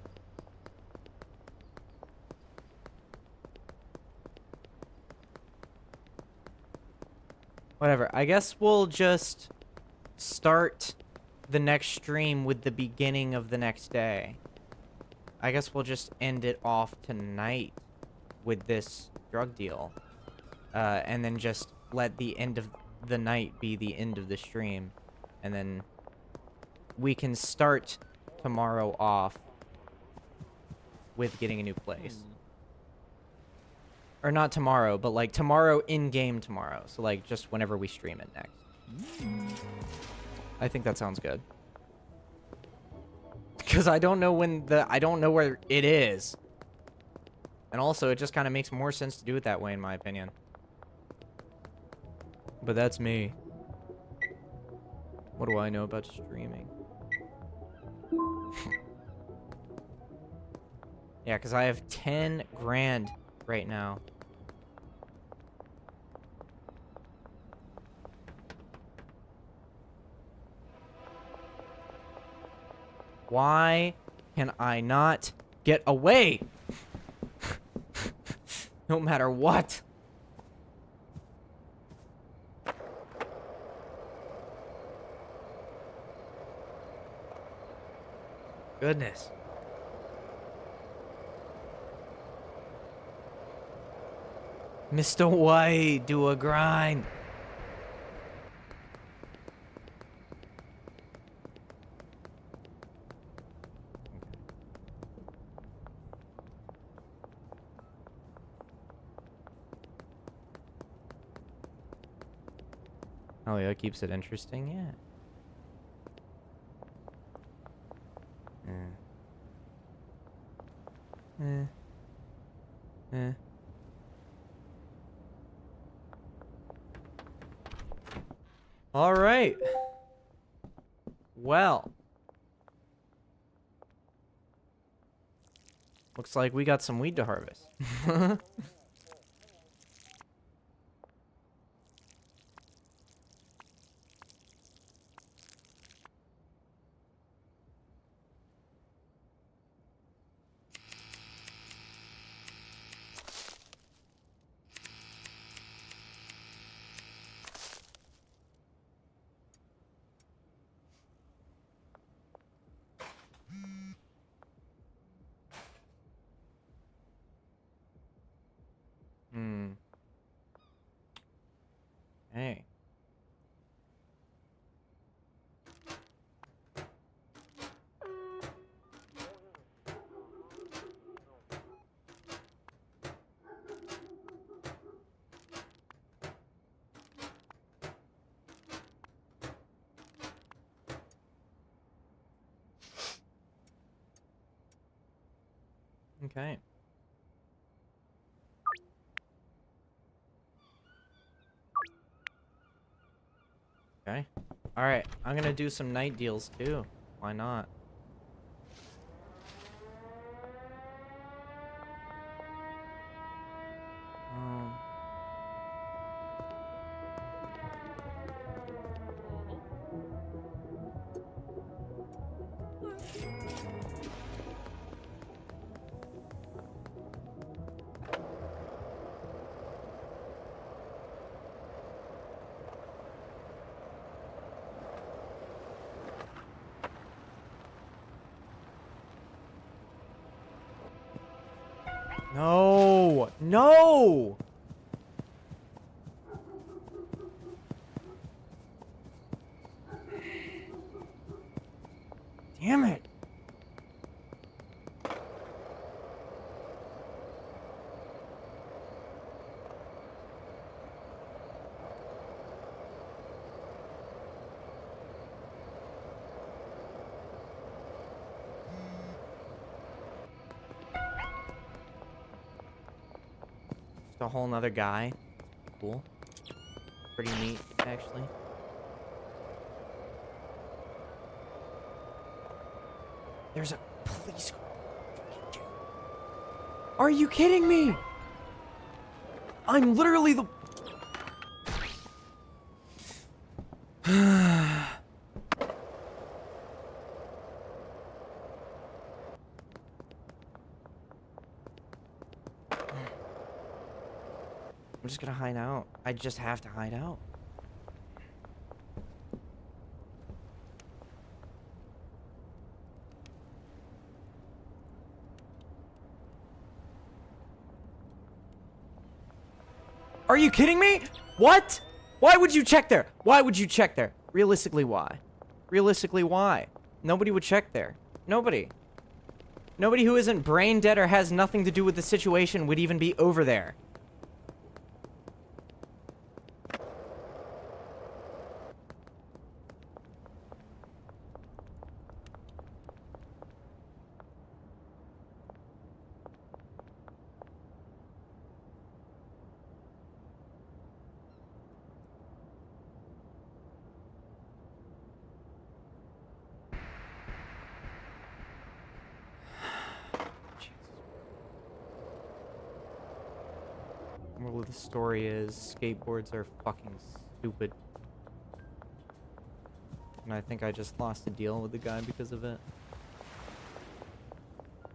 Whatever. I guess we'll just start the next stream with the beginning of the next day. I guess we'll just end it off tonight with this drug deal. And then just let the end of the night be the end of the stream. And then we can start tomorrow off with getting a new place. Or not tomorrow, but like tomorrow in-game tomorrow. So like just whenever we stream it next. I think that sounds good. Because I don't know I don't know where it is. And also it just kind of makes more sense to do it that way in my opinion. But that's me. What do I know about streaming? Yeah, because I have 10 grand right now. Why can I not get away? No matter what. Goodness. Mr. White, do a grind. Oh yeah, it keeps it interesting, yeah. All right. Well. Looks like we got some weed to harvest. Hey. Okay. Okay. All right. I'm gonna do some night deals too. Why not? No! No! Damn it! Just a whole nother guy. Cool. Pretty neat, actually. There's a police. Are you kidding me? I'm literally the. I'm just gonna hide out. I just have to hide out. Are you kidding me? What? Why would you check there? Why would you check there? Realistically, why? Realistically, why? Nobody would check there. Nobody. Nobody who isn't brain dead or has nothing to do with the situation would even be over there. Moral of the story is skateboards are fucking stupid. And I think I just lost a deal with the guy because of it.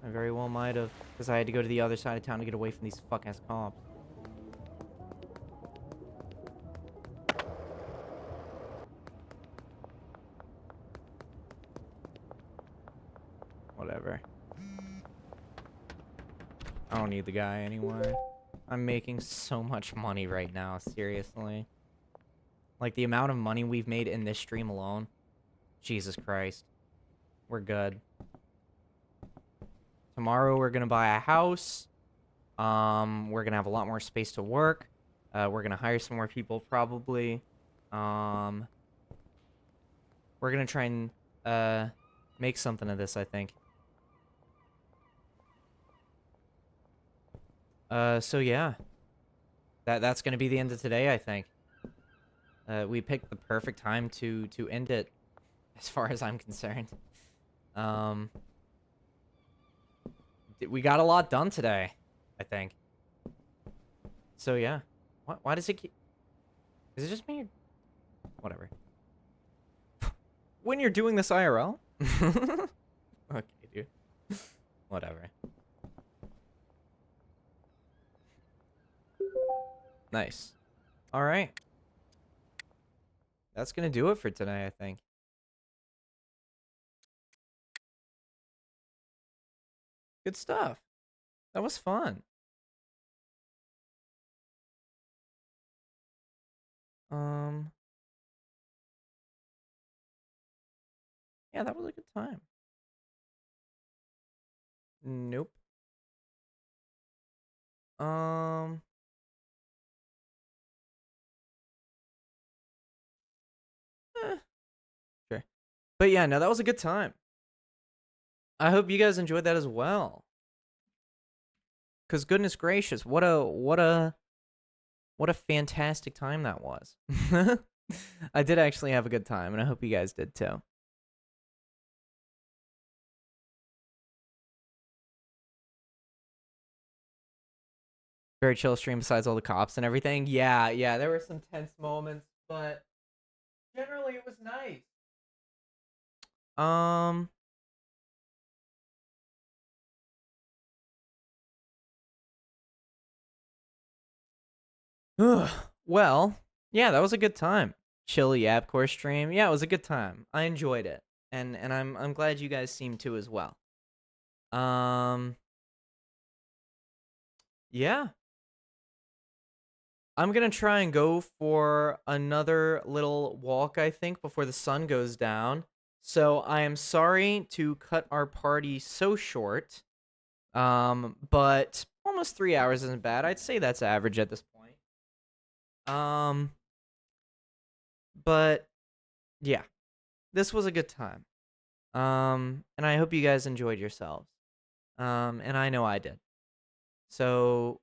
I very well might have, because I had to go to the other side of town to get away from these fuck-ass cops. Whatever. I don't need the guy anymore. I'm making so much money right now, seriously. Like, the amount of money we've made in this stream alone. Jesus Christ. We're good. Tomorrow, we're gonna buy a house. We're gonna have a lot more space to work. We're gonna hire some more people, probably. We're gonna try and, make something of this, I think. So yeah. That's gonna be the end of today, I think. We picked the perfect time to end it, as far as I'm concerned. We got a lot done today, I think. So yeah. Why does it keep... Is it just me? Or... Whatever. When you're doing this IRL? Okay, dude. Whatever. Nice. All right. That's gonna do it for today, I think. Good stuff. That was fun. Yeah, that was a good time. Nope. Um, sure. But yeah, no, that was a good time. I hope you guys enjoyed that as well. Cause goodness gracious, what a fantastic time that was. I did actually have a good time, and I hope you guys did too. Very chill stream besides all the cops and everything. Yeah, there were some tense moments, but generally it was nice. Well, yeah, that was a good time. Chill Yap Core stream. Yeah, it was a good time. I enjoyed it. And I'm glad you guys seem to as well. Yeah. I'm gonna try and go for another little walk, I think, before the sun goes down. So I am sorry to cut our party so short. But almost 3 hours isn't bad. I'd say that's average at this point. Um, but yeah, this was a good time. And I hope you guys enjoyed yourselves. And I know I did. So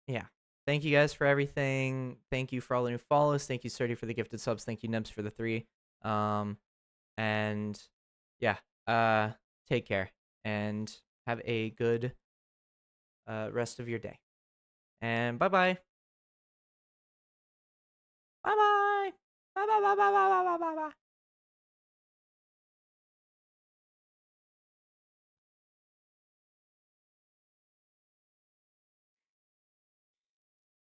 yeah. Thank you guys for everything. Thank you for all the new follows. Thank you, Sturdy, for the gifted subs. Thank you, Nebs, for the 3. Um, and yeah, uh, take care and have a good rest of your day. And bye bye. Bye bye. Bye bye bye bye bye bye bye bye.